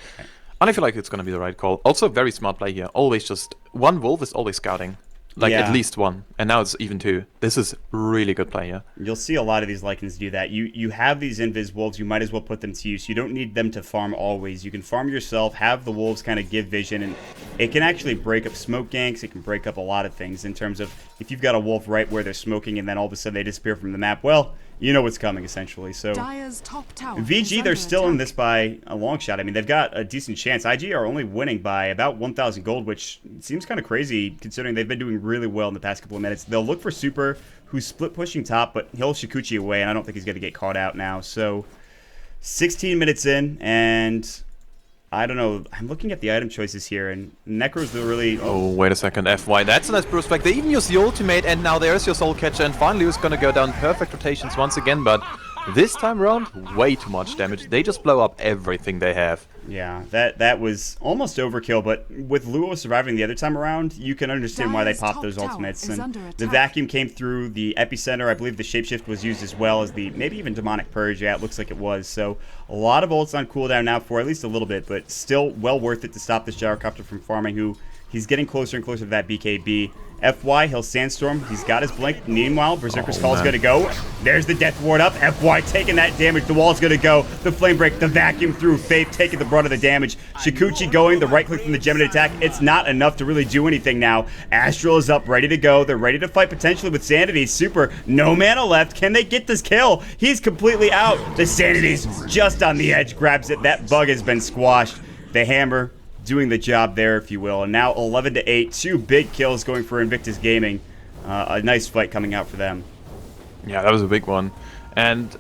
And I feel like it's going to be the right call. Also, very smart play here. Always just one wolf is always scouting. Like, Yeah. at least one. And now it's even two. This is really good play here. You'll see a lot of these Lycans do that. You have these invis wolves, you might as well put them to use. You don't need them to farm always. You can farm yourself, have the wolves kind of give vision, and it can actually break up smoke ganks. It can break up a lot of things in terms of if you've got a wolf right where they're smoking and then all of a sudden they disappear from the map, well, you know what's coming, essentially. So Dire's top tower VG, is they're under still in attack. this by a long shot. I mean, they've got a decent chance. IG are only winning by about 1,000 gold, which seems kind of crazy considering they've been doing really well in the past couple of minutes. They'll look for Super, who's split pushing top, but he'll Shikuchi away, and I don't think he's going to get caught out now. So 16 minutes in, and I don't know. I'm looking at the item choices here, and Necro's the really... Oh, wait a second. FY, that's a nice burst back. They even use the ultimate, and now there's your Soul Catcher, and finally who's gonna go down. Perfect rotations once again, but this time around, way too much damage. They just blow up everything they have. Yeah, that was almost overkill, but with Luo surviving the other time around, you can understand why they Dire's popped top those tower ultimates. is And under the attack. vacuum came through the epicenter. I believe the shapeshift was used as well as the maybe even demonic purge. Yeah, it looks like it was. So a lot of ults on cooldown now for at least a little bit, but still well worth it to stop this gyrocopter from farming. Who he's getting closer and closer to that BKB. FY, he'll Sandstorm. He's got his blink. Meanwhile, Berserker's Call is man. going to go. There's the Death Ward up. FY taking that damage. The wall's going to go. The Flame Break, the vacuum through. Faith taking the brunt of the damage. Shikuchi going. The right click from the Gemini attack. It's not enough to really do anything now. Astral is up, ready to go. They're ready to fight potentially with Sanity. Super. No mana left. Can they get this kill? He's completely out. The Sanity's just on the edge. Grabs it. That bug has been squashed. The Hammer doing the job there, if you will. And now 11-8, 2 big kills going for Invictus Gaming. A nice fight coming out for them. Yeah, that was a big one. And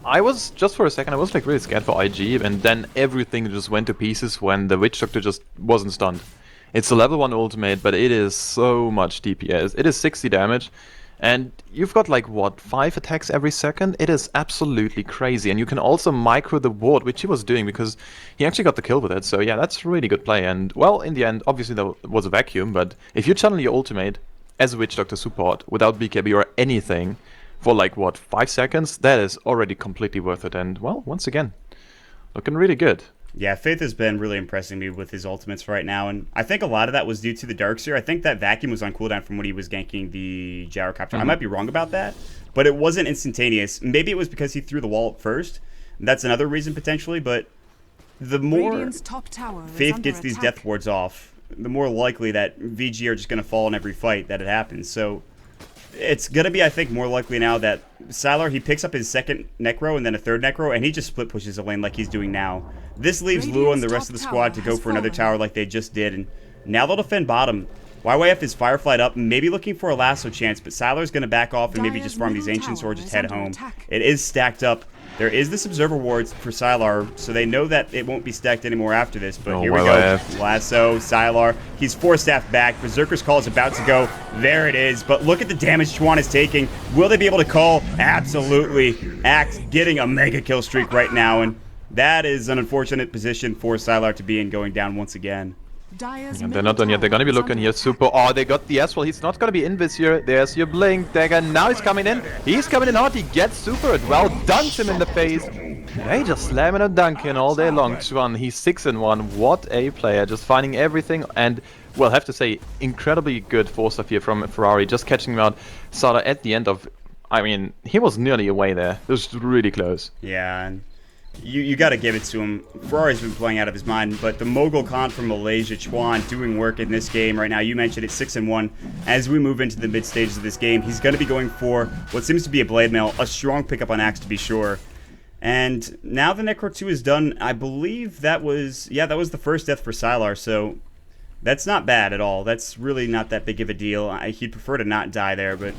I was, just for a second, I was like really scared for IG, and then everything just went to pieces when the Witch Doctor just wasn't stunned. It's a level 1 ultimate, but it is so much DPS. It is 60 damage. And you've got like, what, 5 attacks every second? It is absolutely crazy. And you can also micro the ward, which he was doing because he actually got the kill with it. So yeah, that's really good play. And well, in the end, obviously there was a vacuum, but if you channel your ultimate as a Witch Doctor support without BKB or anything for like, what, 5 seconds, that is already completely worth it. And well, once again, looking really good. Yeah, Faith has been really impressing me with his ultimates right now, and I think a lot of that was due to the Darkseer. I think that vacuum was on cooldown from when he was ganking the Gyrocopter. I might be wrong about that, but it wasn't instantaneous. Maybe it was because he threw the wall up first. That's another reason potentially, but the more Radiant's top tower is Faith under gets these attack. death wards off, the more likely that VG are just going to fall in every fight that it happens. So it's going to be, I think, more likely now that Sylar, he picks up his second Necro and then a third Necro, and he just split pushes a lane like he's doing now. This leaves Luo and the rest of the squad to go for another tower like they just did, and now they'll defend bottom. YYF is Fireflied up, maybe looking for a lasso chance, but Sylar's going to back off and maybe just farm these Ancients or just head home. It is stacked up. There is this Observer Ward for Sylar, so they know that it won't be stacked anymore after this, but here we go. Lasso, Sylar, he's 4-staff back. Berserker's Call is about to go. There it is, but look at the damage Chuan is taking. Will they be able to call? Absolutely. Axe getting a mega kill streak right now, and that is an unfortunate position for Sylar to be in, going down once again. And they're not done yet. They're gonna be looking here. Super. Oh, they got the S. Well, he's not gonna be in this here. There's your blink dagger. Now he's coming in. He's coming in hard. He gets Super. Well, dunks him in the face. They just slamming a dunk in all day long. Chuan, he's 6-1. What a player. Just finding everything. And, well, have to say, incredibly good 4-stuff here from Ferrari. Just catching him out. Sada at the end of... I mean, he was nearly away there. It was really close. Yeah, and you got to give it to him. Ferrari's been playing out of his mind, but the Mogul Khan from Malaysia, Chuan, doing work in this game right now. You mentioned it, 6-1. As we move into the mid stages of this game, he's going to be going for what seems to be a Blade Mail, a strong pickup on Axe to be sure. And now the Necro 2 is done. I believe that was the first death for Sylar, so that's not bad at all. That's really not that big of a deal. He'd prefer to not die there, but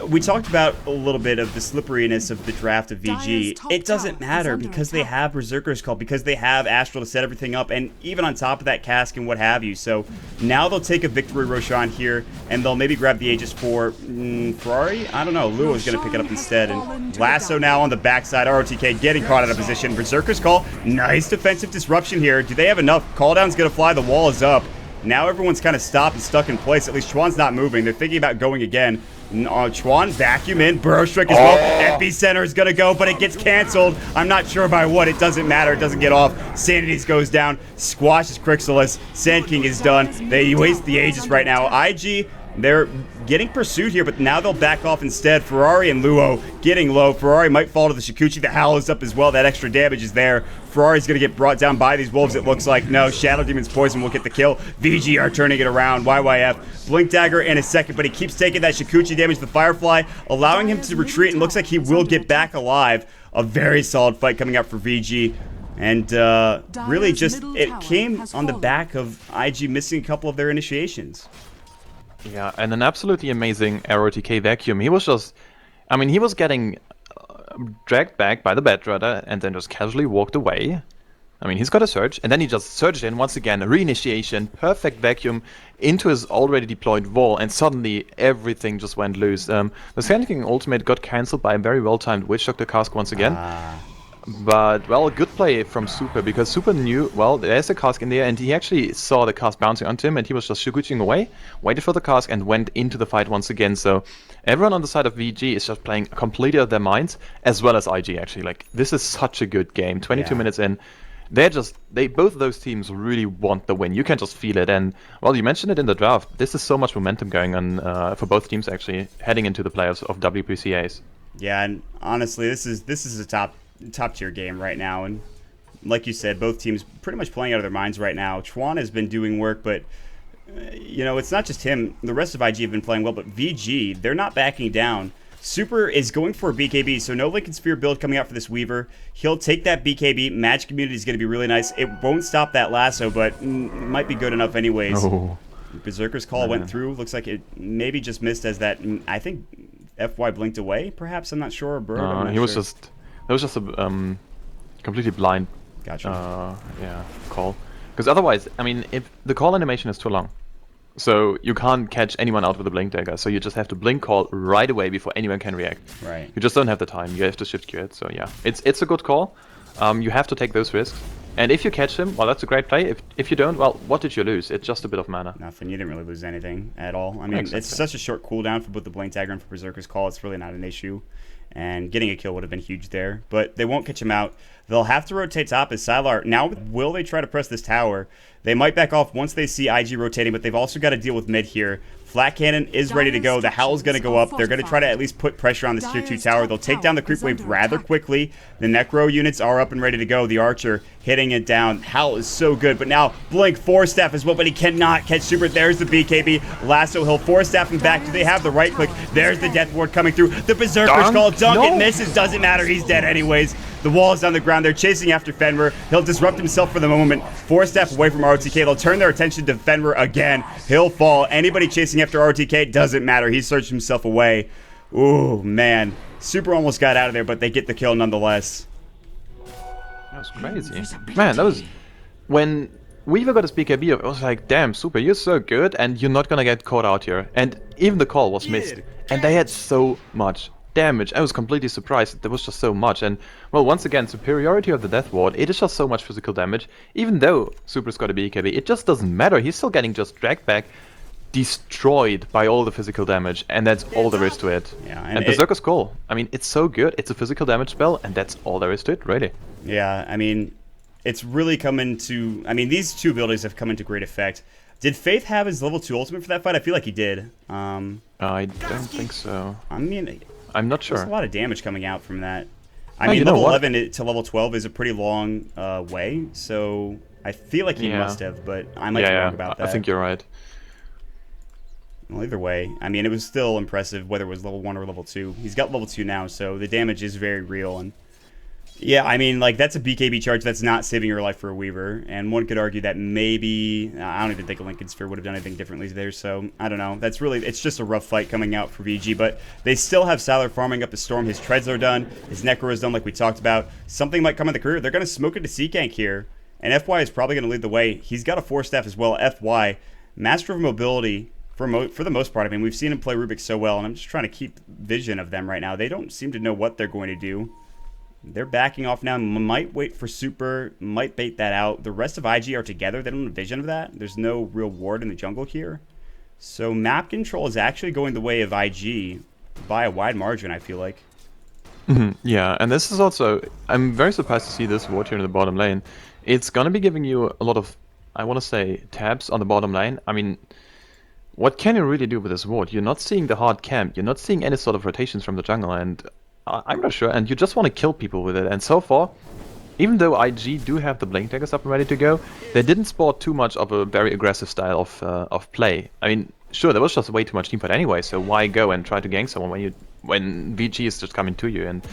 we talked about a little bit of the slipperiness of the draft of VG. It doesn't matter because they have Berserker's Call, because they have Astral to set everything up, and even on top of that, Cask and what have you. So now they'll take a Victory Roshan here, and they'll maybe grab the Aegis for Ferrari? I don't know. Luo is going to pick it up instead. And Lasso now on the backside. ROTK getting caught out of position. Berserker's Call. Nice defensive disruption here. Do they have enough? Call down's going to fly. The wall is up. Now everyone's kind of stopped and stuck in place. At least Chuan's not moving. They're thinking about going again. Chuan, vacuum in. Burrow Strike as well. Epicenter is going to go, but it gets canceled. I'm not sure by what. It doesn't matter. It doesn't get off. Sanity's goes down. Squashes Crixalis. Sand King is done. They waste the Aegis right now. IG, they're getting pursued here, but now they'll back off instead. Ferrari and Luo getting low. Ferrari might fall to the Shikuchi. The Howl is up as well. That extra damage is there. Ferrari's going to get brought down by these wolves, it looks like. No, Shadow Demon's Poison will get the kill. VG are turning it around. YYF. Blink Dagger in a second, but he keeps taking that Shikuchi damage. The Firefly allowing him to retreat, and looks like he will get back alive. A very solid fight coming up for VG. And really just, it came on the back of IG missing a couple of their initiations. Yeah, and an absolutely amazing ROTK vacuum. He was just, I mean, he was getting dragged back by the Bedrudder and then just casually walked away. I mean, he's got a surge, and then he just surged in once again, a reinitiation, perfect vacuum into his already deployed wall, and suddenly everything just went loose. The Sand King ultimate got cancelled by a very well-timed Witch Doctor cask once again. But, well, good play from Super, because Super knew, well, there's a cask in there, and he actually saw the cask bouncing onto him, and he was just shikuching away, waited for the cask, and went into the fight once again. So everyone on the side of VG is just playing completely out of their minds, as well as IG, actually. Like, this is such a good game. 22 minutes in. Both of those teams really want the win. You can just feel it. And, well, you mentioned it in the draft. This is so much momentum going on for both teams, actually, heading into the playoffs of WPCAs. Yeah, and honestly, this is a top tier game right now, and like you said, both teams pretty much playing out of their minds right now. Chuan has been doing work, but you know, it's not just him. The rest of IG have been playing well, but VG, they're not backing down. Super is going for a BKB, so no Lincoln Sphere build coming out for this Weaver. He'll take that BKB. Magic Immunity is going to be really nice. It won't stop that lasso, but might be good enough anyways. Berserker's Call went through. Looks like it maybe just missed as that. I think FY blinked away, perhaps. I'm not sure. He was just... That was just a completely blind call. Because otherwise, I mean, if the call animation is too long, so you can't catch anyone out with a blink dagger, so you just have to blink call right away before anyone can react. Right. You just don't have the time. You have to shift gear it. So yeah, it's a good call. You have to take those risks. And if you catch him, well, that's a great play. If you don't, well, what did you lose? It's just a bit of mana. Nothing. You didn't really lose anything at all. I mean, It's such a short cooldown for both the Blink Dagger and for Berserker's Call. It's really not an issue. And getting a kill would have been huge there. But they won't catch him out. They'll have to rotate top as Sylar. Now, will they try to press this tower? They might back off once they see IG rotating, but they've also got to deal with mid here. Flat Cannon is ready to go. The Howl's going to go up. They're going to try to at least put pressure on this tier 2 tower. They'll take down the creep wave rather quickly. The Necro units are up and ready to go. The Archer hitting it down. Howl is so good, but now Blink Force Staff as well, but he cannot catch Super. There's the BKB. Lasso, he'll Force Staff him back. Do they have the right click? There's the Death Ward coming through. The Berserker's Call. It misses. Doesn't matter. He's dead anyways. The wall is on the ground. They're chasing after Fenrir. He'll disrupt himself for the moment. Force Staff away from ROTK. They'll turn their attention to Fenrir again. He'll fall. Anybody chasing after ROTK doesn't matter. He searched himself away. Ooh, man. Super almost got out of there, but they get the kill nonetheless. That was crazy. Man, that was... When Weaver got his BKB, it was like, damn, Super, you're so good, and you're not gonna get caught out here. And even the call was missed. And they had so much damage. I was completely surprised. There was just so much. And, well, once again, superiority of the Death Ward. It is just so much physical damage. Even though Super's got a BKB, it just doesn't matter. He's still getting just dragged back, destroyed by all the physical damage, and that's all there is to it. Yeah, and Berserker's Call. I mean, it's so good. It's a physical damage spell, and that's all there is to it, really. Yeah, I mean, it's really come into... I mean, these two abilities have come into great effect. Did Faith have his level 2 ultimate for that fight? I feel like he did. I don't think so. I mean... I'm not sure. There's a lot of damage coming out from that. I mean, level 11 to level 12 is a pretty long way, so I feel like he must have, but I might be wrong about that. I think you're right. Well, either way, I mean, it was still impressive whether it was level 1 or level 2. He's got level 2 now, so the damage is very real. And yeah, I mean, like, that's a BKB charge that's not saving your life for a Weaver, and one could argue that maybe, I don't even think a Lincoln Sphere would have done anything differently there, so I don't know. That's really, it's just a rough fight coming out for VG, but they still have Sylar farming up the Storm. His Treads are done, his Necro is done like we talked about. Something might come in the career. They're going to smoke it to C-Gank here, and FY is probably going to lead the way. He's got a Force Staff as well. FY, Master of Mobility, for the most part. I mean, we've seen him play Rubik so well, and I'm just trying to keep vision of them right now. They don't seem to know what they're going to do. They're backing off now. Might wait for super. Might bait that out. The rest of IG are together. They don't have a vision of that. There's no real ward in the jungle here. So map control is actually going the way of IG by a wide margin, I feel like. Yeah, and this is also... I'm very surprised to see this ward here in the bottom lane. It's gonna be giving you a lot of, I want to say, tabs on the bottom lane. I mean, what can you really do with this ward? You're not seeing the hard camp. You're not seeing any sort of rotations from the jungle, and I'm not sure. And you just want to kill people with it. And so far, even though IG do have the Blink Daggers up and ready to go, they didn't sport too much of a very aggressive style of play. I mean, sure, there was just way too much teamfight anyway, so why go and try to gank someone when Vici is just coming to you? And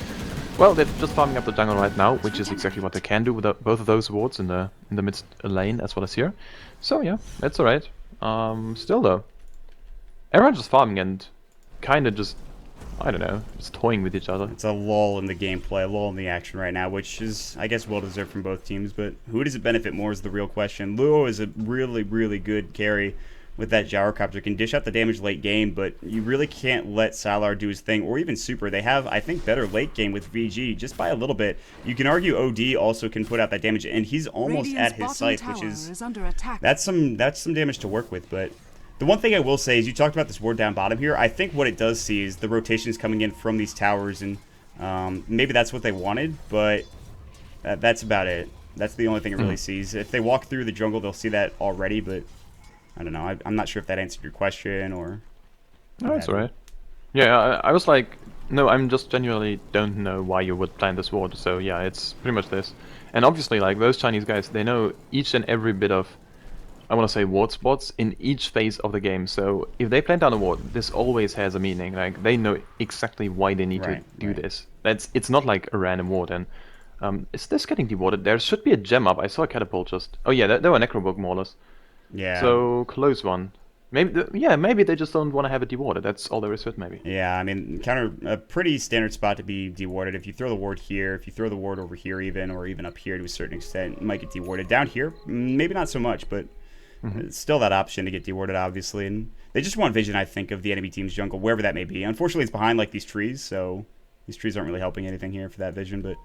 well, they're just farming up the jungle right now, which is exactly what they can do with both of those wards in the mid lane as well as here. So yeah, that's alright. Still though, everyone's just farming and kind of just, I don't know, just toying with each other. It's a lull in the gameplay, a lull in the action right now, which is, I guess, well-deserved from both teams, but who does it benefit more is the real question. Luo is a really, really good carry with that gyrocopter, can dish out the damage late game, but you really can't let Sylar do his thing, or even Super. They have, I think, better late game with VG, just by a little bit. You can argue OD also can put out that damage, and he's almost at his scythe, which is under attack. that's some damage to work with, but the one thing I will say is you talked about this ward down bottom here. I think what it does see is the rotations coming in from these towers, and maybe that's what they wanted, but that's about it. That's the only thing it really sees. If they walk through the jungle, they'll see that already, but I don't know. I'm not sure if that answered your question or... No, that's alright. Yeah, I was like, no, I'm just genuinely don't know why you would plan this ward, so yeah, it's pretty much this. And obviously, like, those Chinese guys, they know each and every bit of, I want to say, ward spots in each phase of the game. So if they plant down a ward, this always has a meaning. Like, they know exactly why they need to do this. It's not like a random ward. And is this getting dewarded? There should be a gem up. I saw a catapult just... Oh yeah, there were necrobook more or less. Yeah. So close one. Maybe they just don't want to have it dewarded. That's all there is to it, maybe. Yeah, I mean, a pretty standard spot to be dewarded. If you throw the ward here, if you throw the ward over here even, or even up here to a certain extent, it might get dewarded. Down here, maybe not so much, but it's still that option to get dewarded, obviously. And they just want vision, I think, of the enemy team's jungle, wherever that may be. Unfortunately, it's behind, like, these trees, so these trees aren't really helping anything here for that vision, but...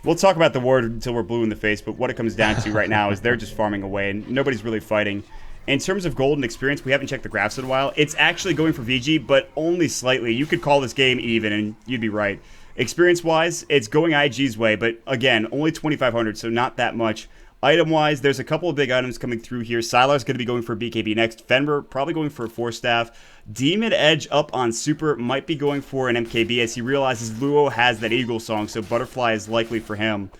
We'll talk about the ward until we're blue in the face, but what it comes down to right now is they're just farming away, and nobody's really fighting. In terms of gold and experience, we haven't checked the graphs in a while. It's actually going for VG, but only slightly. You could call this game even, and you'd be right. Experience-wise, it's going IG's way, but again, only 2,500, so not that much. Item-wise, there's a couple of big items coming through here. Sylar's going to be going for BKB next. Fenrir probably going for a 4-staff. Demon Edge up on Super might be going for an MKB as he realizes Luo has that Eagle song, so Butterfly is likely for him.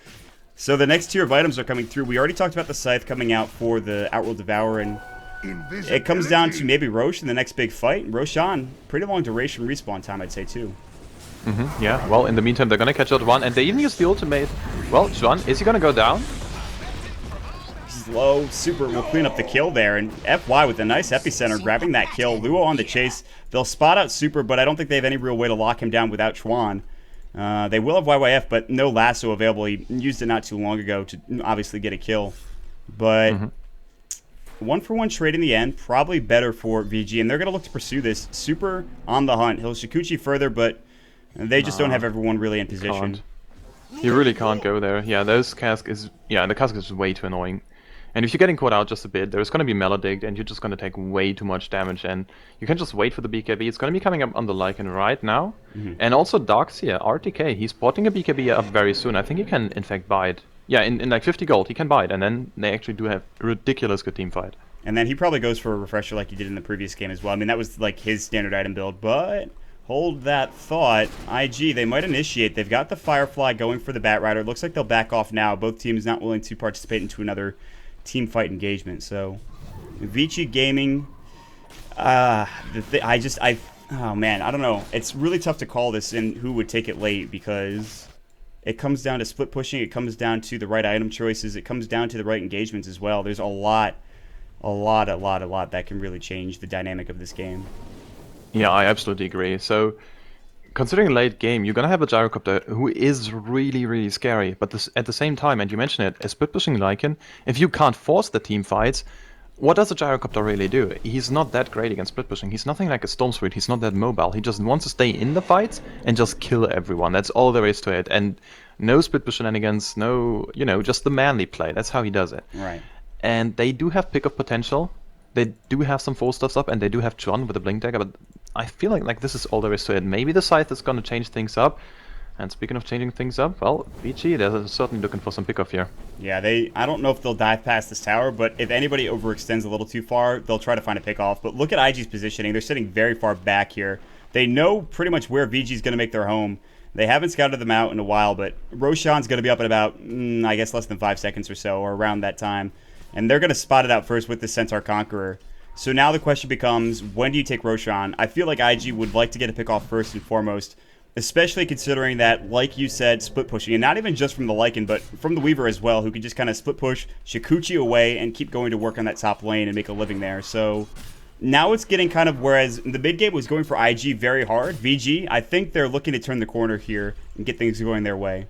So the next tier of items are coming through. We already talked about the Scythe coming out for the Outworld Devour, and it comes down to maybe Roche in the next big fight. Roshan, pretty long duration respawn time, I'd say, too. Yeah, well, in the meantime, they're gonna catch out one, and they even use the ultimate. Well, Juan, is he gonna go down? Low Super will clean up the kill there, and FY with a nice epicenter grabbing that kill. Luo on the chase. They'll spot out Super, but I don't think they have any real way to lock him down without Chuan. They will have YYF, but no lasso available. He used it not too long ago to obviously get a kill. But 1-for-1 trade in the end, probably better for VG, and they're going to look to pursue this. Super on the hunt. He'll Shikuchi further, but they just don't have everyone really in position. You really can't go there. Yeah, those cask is... Yeah, the cask is way too annoying. And if you're getting caught out just a bit, there's going to be Maledict, and you're just going to take way too much damage, and you can just wait for the BKB. It's going to be coming up on the Lycan right now. And also Darkseer, RTK, he's spotting a BKB up very soon. I think he can, in fact, buy it. Yeah, in like 50 gold, he can buy it, and then they actually do have a ridiculous good team fight. And then he probably goes for a refresher like he did in the previous game as well. I mean, that was like his standard item build, but... Hold that thought. IG, they might initiate. They've got the Firefly going for the Bat Rider. Looks like they'll back off now. Both teams not willing to participate into another team fight engagement. So, Vici Gaming. Oh man, I don't know. It's really tough to call this and who would take it late because it comes down to split pushing. It comes down to the right item choices. It comes down to the right engagements as well. There's a lot that can really change the dynamic of this game. Yeah, I absolutely agree. So, considering late game, you're gonna have a gyrocopter who is really, really scary. But at the same time, and you mentioned it, a split pushing Lycan, if you can't force the team fights, what does a gyrocopter really do? He's not that great against split pushing. He's nothing like a storm spirit. He's not that mobile. He just wants to stay in the fights and just kill everyone. That's all there is to it. And no split push shenanigans, no, just the manly play. That's how he does it. Right. And they do have pick-up potential. They do have some 4-stuffs up, and they do have Chuan with a Blink Dagger, but I feel like this is all there is to it. Maybe the Scythe is going to change things up. And speaking of changing things up, well, Vici, they're certainly looking for some pick-off here. Yeah, I don't know if they'll dive past this tower, but if anybody overextends a little too far, they'll try to find a pick-off. But look at IG's positioning. They're sitting very far back here. They know pretty much where VG's going to make their home. They haven't scouted them out in a while, but Roshan's going to be up in about, I guess, less than 5 seconds or so, or around that time. And they're going to spot it out first with the Centaur Conqueror. So now the question becomes, when do you take Roshan? I feel like IG would like to get a pick-off first and foremost, especially considering that, like you said, split pushing, and not even just from the Lycan, but from the Weaver as well, who can just kind of split push Shikuchi away and keep going to work on that top lane and make a living there. So now it's getting kind of, whereas the mid game was going for IG very hard, VG, I think they're looking to turn the corner here and get things going their way.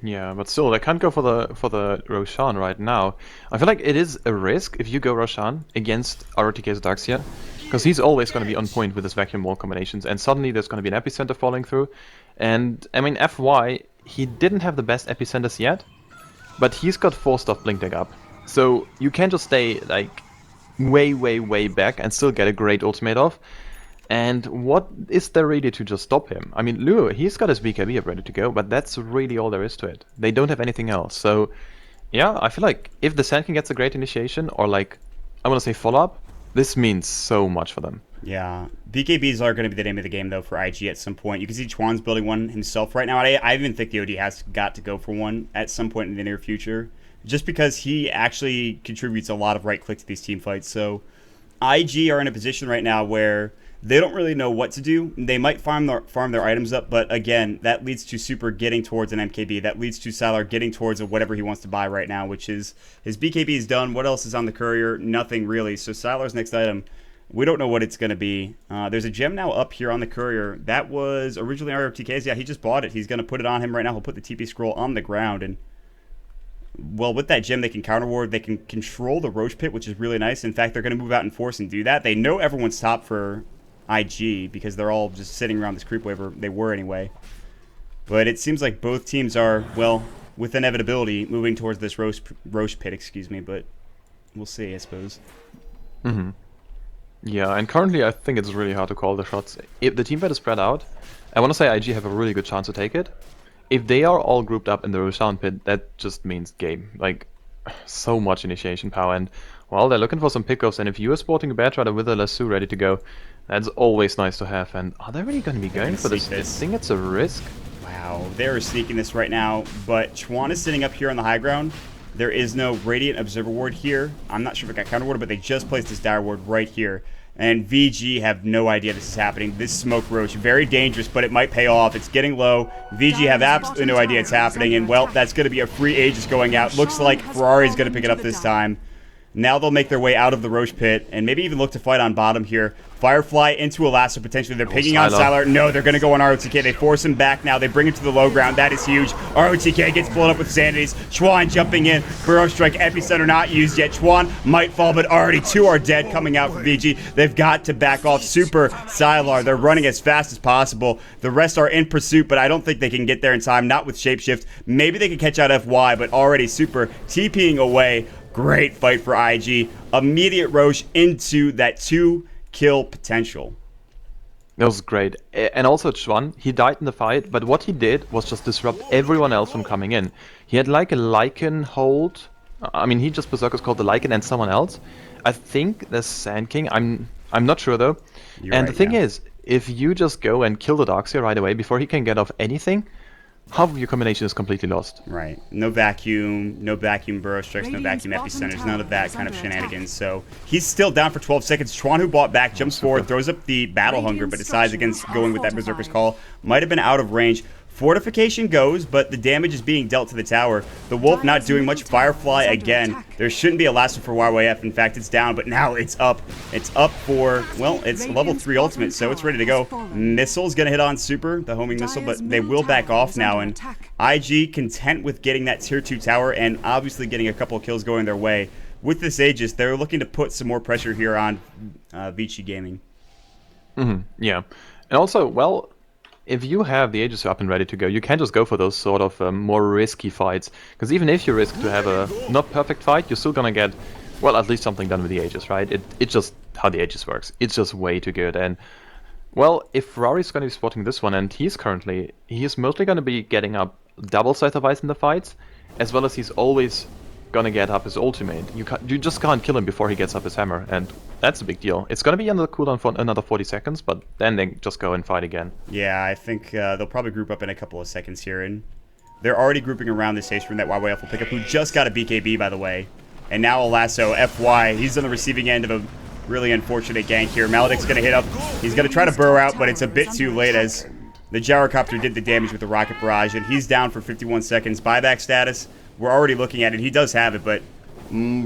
Yeah, but still, they can't go for the Roshan right now. I feel like it is a risk if you go Roshan against ROTK's Darkseer, because he's always going to be on point with his vacuum wall combinations, and suddenly there's going to be an epicenter falling through. And I mean, FY, he didn't have the best epicenters yet, but he's got 4-stuff Blink Deck up, so you can just stay like way back and still get a great ultimate off. And what is there really to just stop him? I mean, Luo, he's got his BKB up ready to go, but that's really all there is to it. They don't have anything else. So, yeah, I feel like if the Sand King gets a great initiation, or like, I want to say follow-up, this means so much for them. Yeah, BKBs are going to be the name of the game, though, for IG at some point. You can see Chuan's building one himself right now. I even think the OD has got to go for one at some point in the near future, just because he actually contributes a lot of right-click to these team fights. So IG are in a position right now where they don't really know what to do. They might farm their items up, but again, that leads to Super getting towards an MKB. That leads to Sylar getting towards whatever he wants to buy right now, which is his BKB is done. What else is on the courier? Nothing really. So Sylar's next item, we don't know what it's going to be. There's a gem now up here on the courier. That was originally ROTK's. Yeah, he just bought it. He's going to put it on him right now. He'll put the TP scroll on the ground, and well, with that gem, they can counter ward. They can control the Roach Pit, which is really nice. In fact, they're going to move out in force and do that. They know everyone's top for IG because they're all just sitting around this creep wave, or they were anyway. But it seems like both teams are, well, with inevitability, moving towards this Roach Pit, excuse me, but we'll see, I suppose. Yeah, and currently I think it's really hard to call the shots. If the team fight is spread out, I want to say IG have a really good chance to take it. If they are all grouped up in the Roshan Pit, that just means game. Like, so much initiation power, and, well, they're looking for some pickoffs, and if you are sporting a Bear Rider with a lasso ready to go, that's always nice to have. And are they really going to be going for this? I think it's a risk. Wow, they're sneaking this right now, but Chuan is sitting up here on the high ground. There is no Radiant Observer Ward here. I'm not sure if it got counter warded, but they just placed this Dire Ward right here. And VG have no idea this is happening. This Smoke Roach, very dangerous, but it might pay off. It's getting low. VG have absolutely no idea it's happening, and, well, that's going to be a free Aegis going out. Looks like Ferrari's going to pick it up this time. Now they'll make their way out of the Roach Pit and maybe even look to fight on bottom here. Firefly into a lasso potentially. They're picking on Sylar. No, they're going to go on ROTK. They force him back now. They bring him to the low ground. That is huge. ROTK gets blown up with Sanities. Chuan jumping in. Burrow Strike. Epicenter not used yet. Chuan might fall, but already 2 are dead coming out from VG. They've got to back off. Super Sylar. They're running as fast as possible. The rest are in pursuit, but I don't think they can get there in time. Not with Shapeshift. Maybe they can catch out FY, but already Super TPing away. Great fight for IG. Immediate Roche into that 2-kill potential. That was great. And also Chuan, he died in the fight, but what he did was just disrupt everyone else from coming in. He had like a Lycan hold. I mean, he just Berserkers called the Lycan and someone else. I think the Sand King. I'm not sure though. And the thing is, if you just go and kill the Darkseer right away before he can get off anything, half of your combination is completely lost. Right. No vacuum Burrow Strikes, no vacuum epicenters, none of that kind of shenanigans. So he's still down for 12 seconds. Chuan, who bought back, jumps forward, throws up the Battle Hunger, but decides against going with that Berserker's Call. Might have been out of range. Fortification goes, but the damage is being dealt to the tower. The Wolf not doing much. Firefly again. There shouldn't be a lasso for YYF. In fact, it's down, but now it's up. It's up for, well, it's level 3 ultimate, so it's ready to go. Missile's going to hit on Super, the homing missile, but they will back off now, and IG content with getting that tier 2 tower and obviously getting a couple of kills going their way. with this Aegis, they're looking to put some more pressure here on Vici Gaming. Yeah. And also, well, if you have the Aegis up and ready to go, you can just go for those sort of more risky fights. Because even if you risk to have a not perfect fight, you're still gonna get, well, at least something done with the Aegis, right? It's just how the Aegis works. It's just way too good. And, well, if Ferrari's gonna be spotting this one, and he is mostly gonna be getting up double scythe of ice in the fights, as well as he's always gonna get up his ultimate. You just can't kill him before he gets up his hammer, and that's a big deal. It's gonna be under the cooldown for another 40 seconds, but then they just go and fight again. Yeah, I think they'll probably group up in a couple of seconds here, and they're already grouping around this Ace from that YYF will pick up, who just got a BKB, by the way. And now a lasso, FY, he's on the receiving end of a really unfortunate gank here. Maledict's gonna hit up. He's gonna try to burrow out, but it's a bit too late as the gyrocopter did the damage with the rocket barrage, and he's down for 51 seconds. Buyback status, we're already looking at it. He does have it, but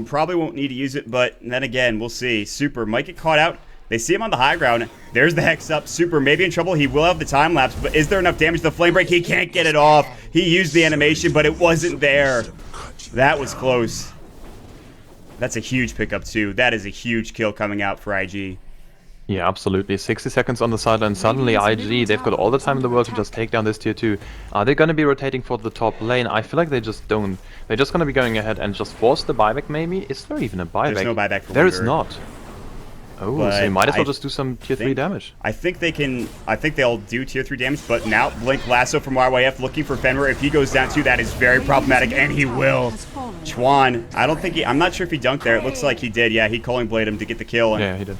probably won't need to use it. But then again, we'll see. Super might get caught out. They see him on the high ground. There's the Hex up. Super may be in trouble. He will have the time lapse, but is there enough damage? The flame break, he can't get it off. He used the animation, but it wasn't there. That was close. That's a huge pickup too. That is a huge kill coming out for IG. Yeah, absolutely. 60 seconds on the sideline. Suddenly IG, they've got all the time in the world to just take down this tier 2. Are they going to be rotating for the top lane? I feel like they just don't. They're just going to be going ahead and just force the buyback maybe? Is there even a buyback? There's no buyback for There is Weaver. not. Oh, But so you might as well just do some tier 3 damage. I think they can. I think they'll do tier 3 damage, but now Blink Lasso from YYF looking for Fenrir. If he goes down too, that is very problematic, and he will. Chuan, I don't think I'm not sure if he dunked there. It looks like he did. Yeah, he calling blade him to get the kill. And Yeah, he did.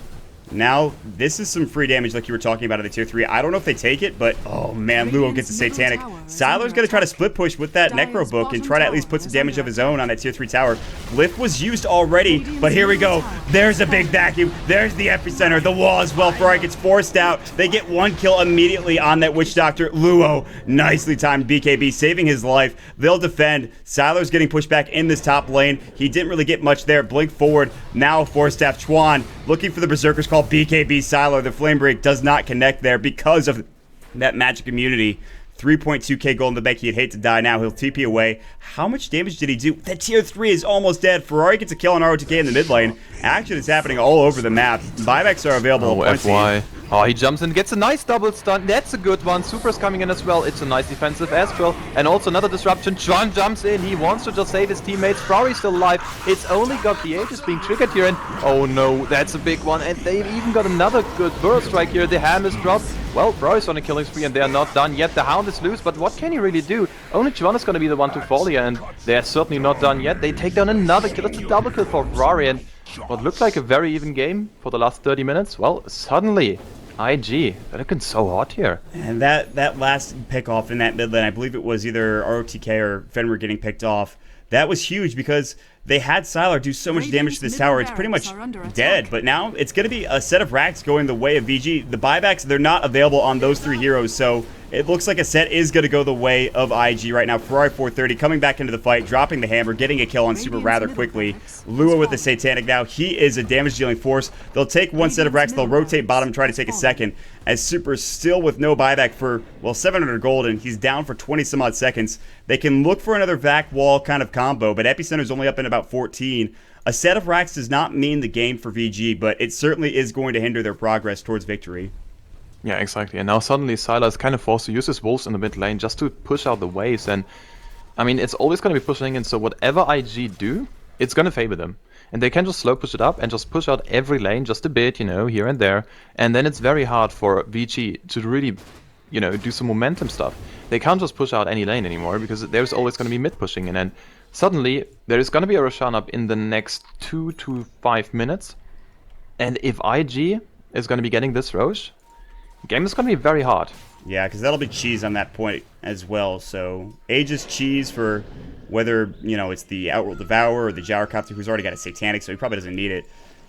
now, this is some free damage like you were talking about at the tier 3. I don't know if they take it, but oh man, Luo gets a Satanic. Siler's going to try to split push with that Necro book and try to at least put some damage of his own on that tier 3 tower. Glyph was used already, but here we go. There's a big vacuum. There's the epicenter. The wall as well. Ferrari gets forced out. They get one kill immediately on that Witch Doctor. Luo, nicely timed BKB, saving his life. They'll defend. Siler's getting pushed back in this top lane. He didn't really get much there. Blink forward. Now Force Staff. Chuan looking for the Berserker's Call. BKB Siler. The Flame Break does not connect there because of that magic immunity. 3.2k gold in the bank. He'd hate to die now. He'll TP away. How much damage did he do? That tier 3 is almost dead. Ferrari gets a kill on ROTK in the mid lane. Action is happening all over the map. Buybacks are available. Oh, FY. Oh, he jumps in, gets a nice double stun. That's a good one. Super's coming in as well. It's a nice defensive as well. And also another disruption. Chuan jumps in. He wants to just save his teammates. Ferrari's still alive. It's only got the Aegis being triggered here. And oh no, that's a big one. And they've even got another good burst strike here. The ham is dropped. Well, Ferrari's on a killing spree and they're not done yet. The Hound is loose, but what can he really do? Only Chuan is going to be the one to fall here, and they're certainly not done yet. They take down another kill. It's a double kill for Ferrari, and what looked like a very even game for the last 30 minutes, well, suddenly, IG, they're looking so hot here. And that last pick off in that mid lane, I believe it was either ROTK or Fenrir getting picked off. That was huge because they had Sylar do so much damage to this tower. It's pretty much dead, but now it's going to be a set of racks going the way of VG. The buybacks, they're not available on those 3 heroes, so it looks like a set is going to go the way of IG right now. Ferrari 430 coming back into the fight, dropping the hammer, getting a kill on Super rather quickly. Lua with the Satanic now. He is a damage-dealing force. They'll take one set of racks. They'll rotate bottom and try to take a second. As Super's still with no buyback for, well, 700 gold, and he's down for 20-some-odd seconds. They can look for another vac wall kind of combo, but Epicenter's only up in about 14. A set of racks does not mean the game for VG, but it certainly is going to hinder their progress towards victory. Yeah, exactly. And now suddenly Sylar is kind of forced to use his wolves in the mid lane just to push out the waves. And I mean, it's always going to be pushing in, so whatever IG do, it's going to favor them. And they can just slow push it up and just push out every lane just a bit, you know, here and there. And then it's very hard for Vici to really, you know, do some momentum stuff. They can't just push out any lane anymore because there's always going to be mid pushing in. And suddenly there is going to be a Roshan up in the next 2 to 5 minutes. And if IG is going to be getting this Rosh, game is going to be very hard. Yeah, because that'll be cheese on that point as well. So Aegis cheese for whether, you know, it's the Outworld Devourer or the Gyrocopter, who's already got a Satanic, so he probably doesn't need it.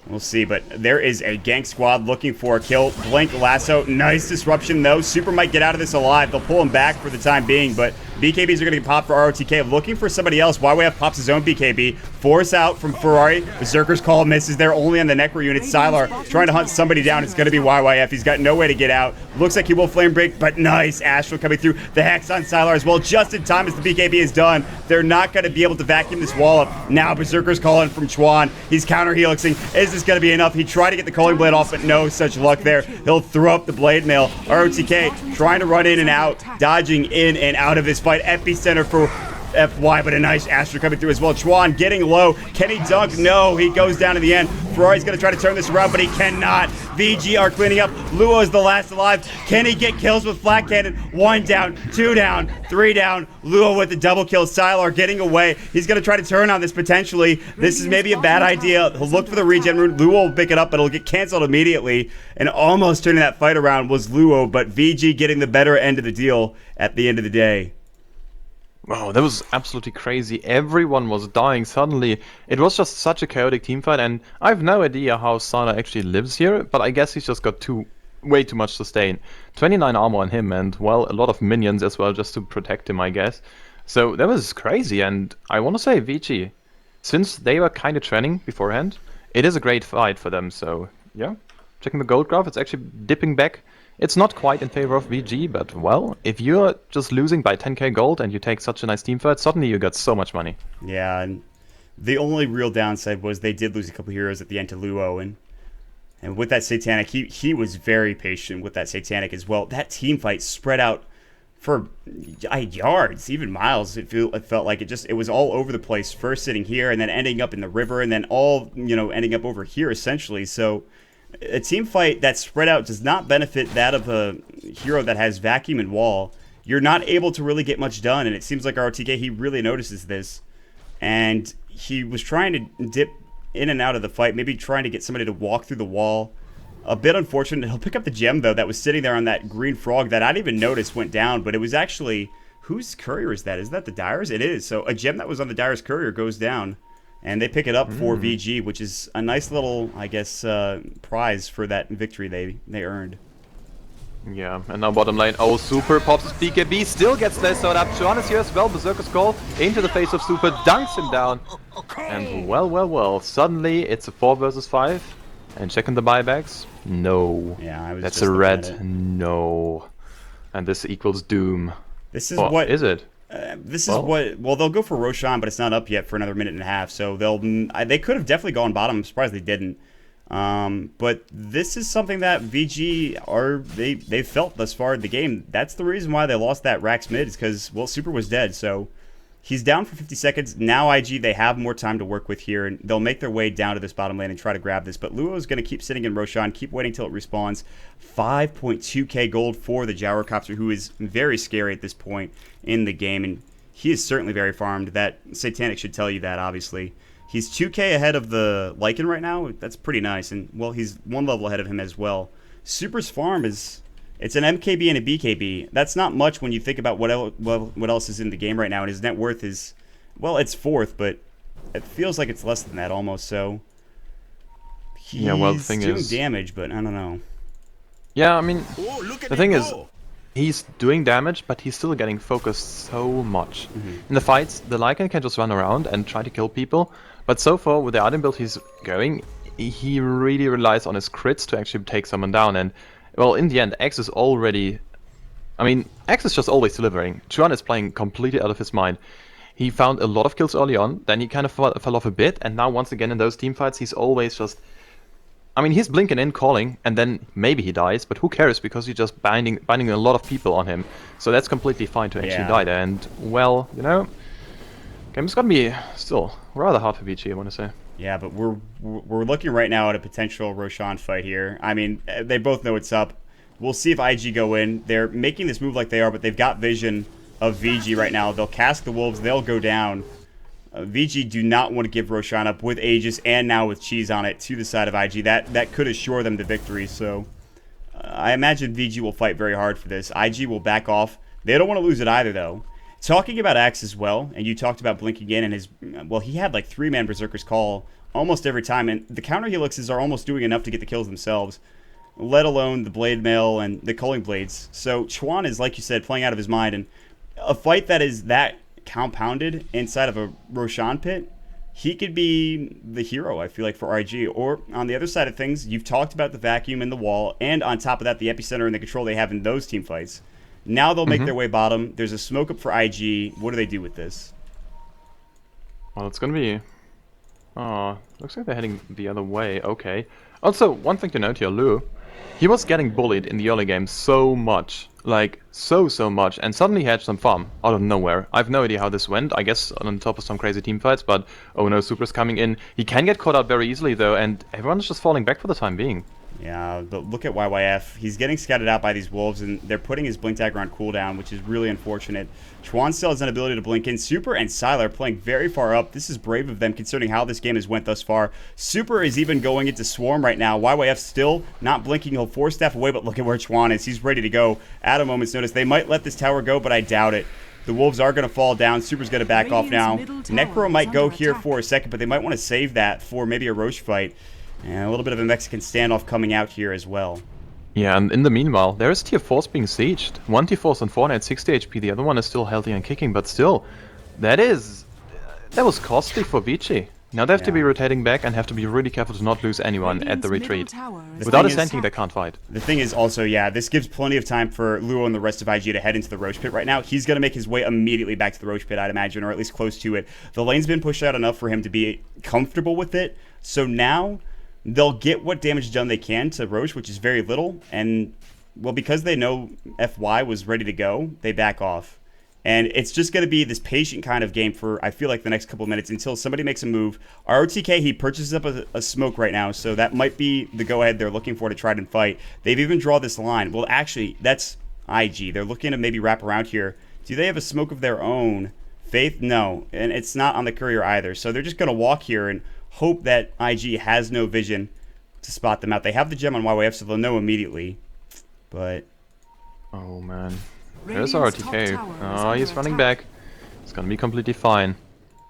We'll see, but there is a gank squad looking for a kill. Blink Lasso, nice disruption though. Super might get out of this alive. They'll pull him back for the time being, but BKBs are going to get popped for ROTK. Looking for somebody else. YYF pops his own BKB. Force out from Ferrari. Berserker's Call misses there only on the Necro unit. Sylar trying to hunt somebody down. It's going to be YYF. He's got no way to get out. Looks like he will flame break, but nice. Astral coming through. The Hex on Sylar as well, just in time as the BKB is done. They're not going to be able to vacuum this wall up. Now Berserker's Call in from Chuan. He's counter helixing. Is this going to be enough? He tried to get the Culling Blade off, but no such luck there. He'll throw up the Blade Mail. ROTK trying to run in and out, dodging in and out of this fight. Epicenter for FY, but a nice Astra coming through as well. Chuan getting low. Can he dunk? No, he goes down in the end. Ferrari's going to try to turn this around, but he cannot. VG are cleaning up. Luo is the last alive. Can he get kills with Flat Cannon? 1 down, 2 down, 3 down. Luo with the double kill. Sylar getting away. He's going to try to turn on this potentially. This is maybe a bad idea. He'll look for the regen rune. Luo will pick it up, but it'll get canceled immediately. And almost turning that fight around was Luo, but VG getting the better end of the deal at the end of the day. Wow, that was absolutely crazy. Everyone was dying suddenly. It was just such a chaotic teamfight, and I have no idea how Sana actually lives here, but I guess he's just got way too much sustain. 29 armor on him, and, well, a lot of minions as well just to protect him, I guess. So that was crazy, and I want to say Vici, since they were kind of training beforehand, it is a great fight for them, so yeah. Checking the gold graph, it's actually dipping back. It's not quite in favor of VG, but, well, if you're just losing by 10k gold and you take such a nice team fight, suddenly you got so much money. Yeah, and the only real downside was they did lose a couple heroes at the end to Luo, and with that Satanic, he was very patient with that Satanic as well. That team fight spread out for yards, even miles. It felt like it was all over the place. First sitting here, and then ending up in the river, and then all, ending up over here, essentially. So a team fight that spread out does not benefit that of a hero that has vacuum and wall. You're not able to really get much done, and it seems like RTK, he really notices this. And he was trying to dip in and out of the fight, maybe trying to get somebody to walk through the wall. A bit unfortunate. He'll pick up the gem, though, that was sitting there on that green frog that I didn't even notice went down, but it was actually... Whose courier is that? Is that the Dyer's? It is. So a gem that was on the Dyer's courier goes down. And they pick it up for VG, which is a nice little, I guess, prize for that victory they earned. Yeah, and now bottom lane. Oh, Super pops his BKB, still gets lassoed up. Chuan is here as well. Berserker's Call into the face of Super, dunks him down. And well, suddenly it's a 4 versus 5. And checking the buybacks. No. Yeah, I was That's just a looking at red. it. No. And this equals doom. This is Or what... is it? This is what... Well, they'll go for Roshan, but it's not up yet for another minute and a half. So they could have definitely gone bottom. I'm surprised they didn't. But this is something that VG they felt thus far in the game. That's the reason why they lost that Rax mid, is because, well, Super was dead. So he's down for 50 seconds. Now IG, they have more time to work with here, and they'll make their way down to this bottom lane and try to grab this. But Luo is going to keep sitting in Roshan, keep waiting till it respawns. 5.2k gold for the Gyrocopter, who is very scary at this point in the game, and he is certainly very farmed. That Satanic should tell you that, obviously. He's 2k ahead of the Lycan right now. That's pretty nice, and, well, he's 1 level ahead of him as well. Super's farm is... It's an MKB and a BKB. That's not much when you think about what else is in the game right now, and his net worth is... Well, it's 4th, but it feels like it's less than that almost, so... He's the thing doing is... damage, but I don't know. Yeah, I mean, the thing is, he's doing damage, but he's still getting focused so much. In the fights, the Lycan can just run around and try to kill people, but so far, with the item build he's going, he really relies on his crits to actually take someone down, and, well, in the end, X is already... I mean, X is just always delivering. Chuan is playing completely out of his mind. He found a lot of kills early on, then he kind of fell off a bit, and now once again in those teamfights, he's always just... I mean, he's blinking in, calling, and then maybe he dies, but who cares, because he's just binding a lot of people on him. So that's completely fine to actually die there, and, well, game is gonna be still rather hard for Vici, I want to say. Yeah, but we're looking right now at a potential Roshan fight here. I mean, they both know what's up. We'll see if IG go in. They're making this move like they are, but they've got vision of VG right now. They'll cast the Wolves, they'll go down. VG do not want to give Roshan up with Aegis and now with Cheese on it to the side of IG. That could assure them the victory, so I imagine VG will fight very hard for this. IG will back off. They don't want to lose it either, though. Talking about Axe as well, and you talked about blinking in and his... Well, he had like 3-man Berserker's Call almost every time, and the counter helixes are almost doing enough to get the kills themselves, let alone the Blade Mail and the Culling Blades. So Chuan is, like you said, playing out of his mind, and a fight that is that compounded inside of a Roshan pit, he could be the hero, I feel like, for IG. Or on the other side of things, you've talked about the vacuum in the wall, and on top of that, the epicenter and the control they have in those team fights. Now they'll make their way bottom. There's a smoke up for IG. What do they do with this? Well, it's gonna be... Oh, looks like they're heading the other way. Okay. Also, one thing to note here, Lu, he was getting bullied in the early game so much. Like, so much. And suddenly he had some farm out of nowhere. I have no idea how this went. I guess on top of some crazy team fights, but oh no, Super's coming in. He can get caught out very easily though, and everyone's just falling back for the time being. Yeah, but look at YYF. He's getting scouted out by these wolves, and they're putting his blink dagger on cooldown, which is really unfortunate. Chuan still has an ability to blink in. Super and Sylar are playing very far up. This is brave of them, considering how this game has went thus far. Super is even going into Swarm right now. YYF still not blinking. He'll 4-staff away, but look at where Chuan is. He's ready to go at a moment's notice. They might let this tower go, but I doubt it. The wolves are going to fall down. Super's going to back off now. Necro might go here for a second, but they might want to save that for maybe a Roche fight. And a little bit of a Mexican standoff coming out here as well. Yeah, and in the meanwhile, there is tier 4s being sieged. One tier 4's on 4 at 60 HP, the other one is still healthy and kicking, but still, that was costly for Vici. Now they have to be rotating back and have to be really careful to not lose anyone at the retreat. Without a tanking, they can't fight. The thing is also, yeah, this gives plenty of time for Luo and the rest of IG to head into the Roche pit right now. He's going to make his way immediately back to the Roche pit, I'd imagine, or at least close to it. The lane's been pushed out enough for him to be comfortable with it, so now they'll get what damage done they can to Roche, which is very little, and, well, because they know FY was ready to go, they back off. And it's just going to be this patient kind of game for, I feel like, the next couple of minutes until somebody makes a move. ROTK, he purchases up a smoke right now, so that might be the go-ahead they're looking for to try and fight. They've even drawn this line. Well, actually, that's IG. They're looking to maybe wrap around here. Do they have a smoke of their own? Faith? No. And it's not on the courier either. So they're just going to walk here and hope that IG has no vision to spot them out. They have the gem on YYF, so they'll know immediately. But... oh, man. There's RTK. Oh, he's running back. It's gonna be completely fine.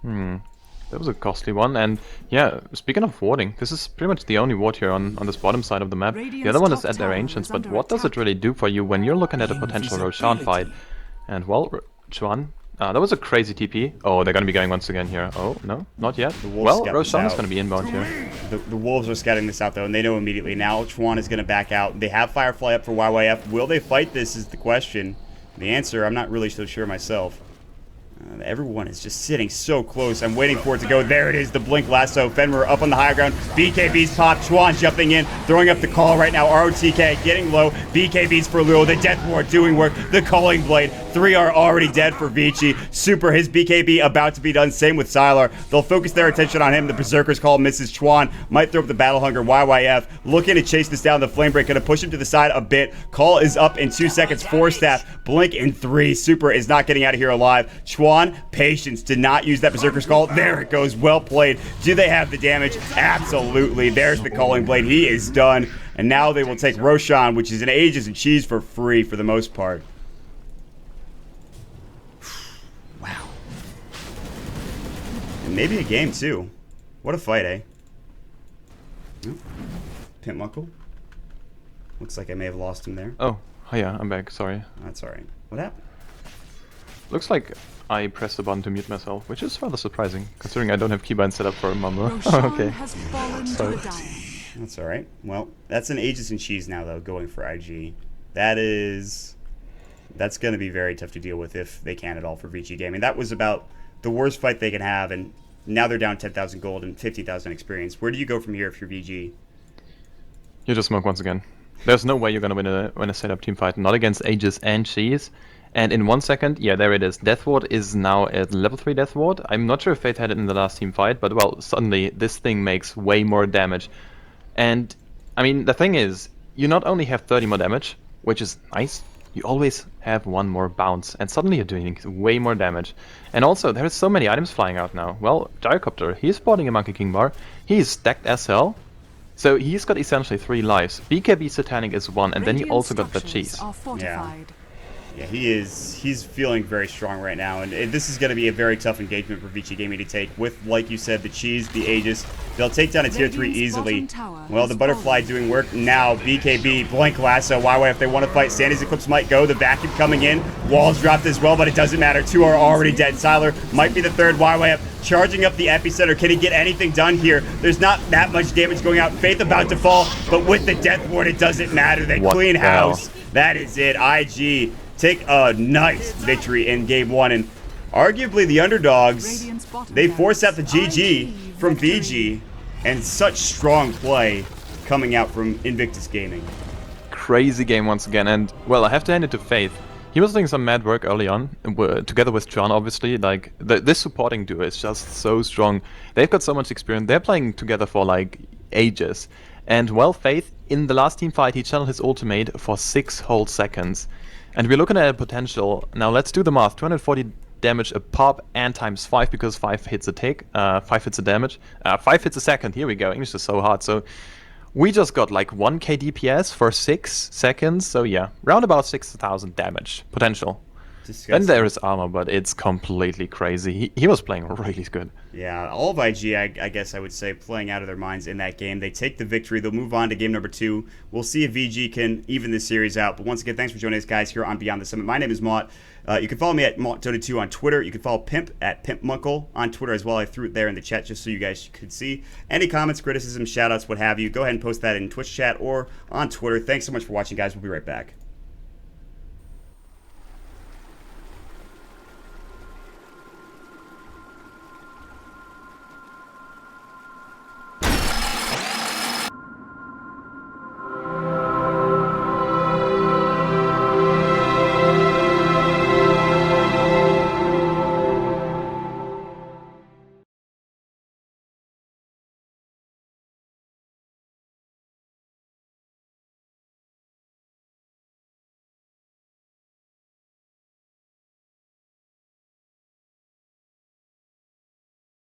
That was a costly one. And yeah, speaking of warding, this is pretty much the only ward here on this bottom side of the map. The other one is at their ancients, but what does it really do for you when you're looking at a potential Roshan fight? And well, Chuan, that was a crazy TP. Oh, they're gonna be going once again here. Oh, no, not yet. Well, Roshan is gonna be inbound here. The wolves are scouting this out though, and they know immediately. Now Chuan is gonna back out. They have Firefly up for YYF. Will they fight this is the question. The answer, I'm not really so sure myself. Everyone is just sitting so close. I'm waiting for it to go. There it is, the blink lasso. Fenrir up on the high ground. BKB's pop. Chuan jumping in, throwing up the call right now. ROTK getting low. BKB's for Luo. The Death Ward doing work. The Calling Blade. 3 are already dead for Vici. Super, his BKB about to be done. Same with Sylar. They'll focus their attention on him. The Berserker's Call misses. Chuan might throw up the Battle Hunger. YYF looking to chase this down. The Flame Break going to push him to the side a bit. Call is up in 2 seconds. 4 staff. Blink in 3. Super is not getting out of here alive. Chuan, patience, did not use that Berserker's Call. There it goes. Well played. Do they have the damage? Absolutely. There's the Calling Blade. He is done. And now they will take Roshan, which is an Ages and Cheese for free for the most part. Wow. And maybe a game too. What a fight, eh? Oh. Pimp Muckle. Looks like I may have lost him there. Oh, yeah, I'm back. Sorry. That's alright. What happened? Looks like I pressed the button to mute myself, which is rather surprising, considering I don't have keybind set up for a mumble. Okay. Sorry. That's alright. Well, that's an Aegis and Cheese now, though, going for IG. That's going to be very tough to deal with if they can at all for Vici Gaming. That was about the worst fight they can have, and now they're down 10,000 gold and 50,000 experience. Where do you go from here if you're VG? You just smoke once again. There's no way you're going to win a setup team fight, not against Aegis and Cheese. And in 1 second, yeah, there it is. Death Ward is now at level 3 Death Ward. I'm not sure if Fate had it in the last team fight, but well, suddenly this thing makes way more damage. And, I mean, the thing is, you not only have 30 more damage, which is nice, you always have 1 more bounce, and suddenly you're doing way more damage. And also, there are so many items flying out now. Well, Gyrocopter, he's sporting a Monkey King bar, he's stacked as hell, so he's got essentially 3 lives. BKB Satanic is 1, and then he also got the cheese. Yeah. Yeah, he's feeling very strong right now, and this is going to be a very tough engagement for Vici Gaming to take with, like you said, the Cheese, the Aegis. They'll take down a tier 3 easily. Well, the Butterfly doing work now. BKB, Blank Lasso, YY if they want to fight. Sandy's Eclipse might go. The vacuum coming in. Walls dropped as well, but it doesn't matter. 2 are already dead. Siler might be the third. YY up, charging up the epicenter. Can he get anything done here? There's not that much damage going out. Faith about to fall, but with the Death Ward, it doesn't matter. They clean house. That is it. IG take a nice victory in game 1, and arguably the underdogs, they force out the GG from VG, and such strong play coming out from Invictus Gaming. Crazy game once again, and well, I have to hand it to Faith. He was doing some mad work early on, together with John, obviously. Like, this supporting duo is just so strong. They've got so much experience. They're playing together for, like, ages. And, well, Faith, in the last team fight, he channeled his ultimate for 6 whole seconds. And we're looking at a potential. Now, let's do the math. 240 damage a pop and times 5, because 5 hits a tick. 5 hits a damage. 5 hits a second. Here we go. English is so hard. So we just got like 1k DPS for 6 seconds. So yeah, round about 6,000 damage potential. Disgusting. And there is armor, but it's completely crazy. He was playing really good. Yeah, all of IG, I guess I would say, playing out of their minds in that game. They take the victory. They'll move on to game number 2. We'll see if VG can even this series out. But once again, thanks for joining us, guys, here on Beyond the Summit. My name is Mott. You can follow me at Mott22 on Twitter. You can follow Pimp at PimpMunkle on Twitter as well. I threw it there in the chat just so you guys could see. Any comments, criticism, shout-outs, what have you, go ahead and post that in Twitch chat or on Twitter. Thanks so much for watching, guys. We'll be right back.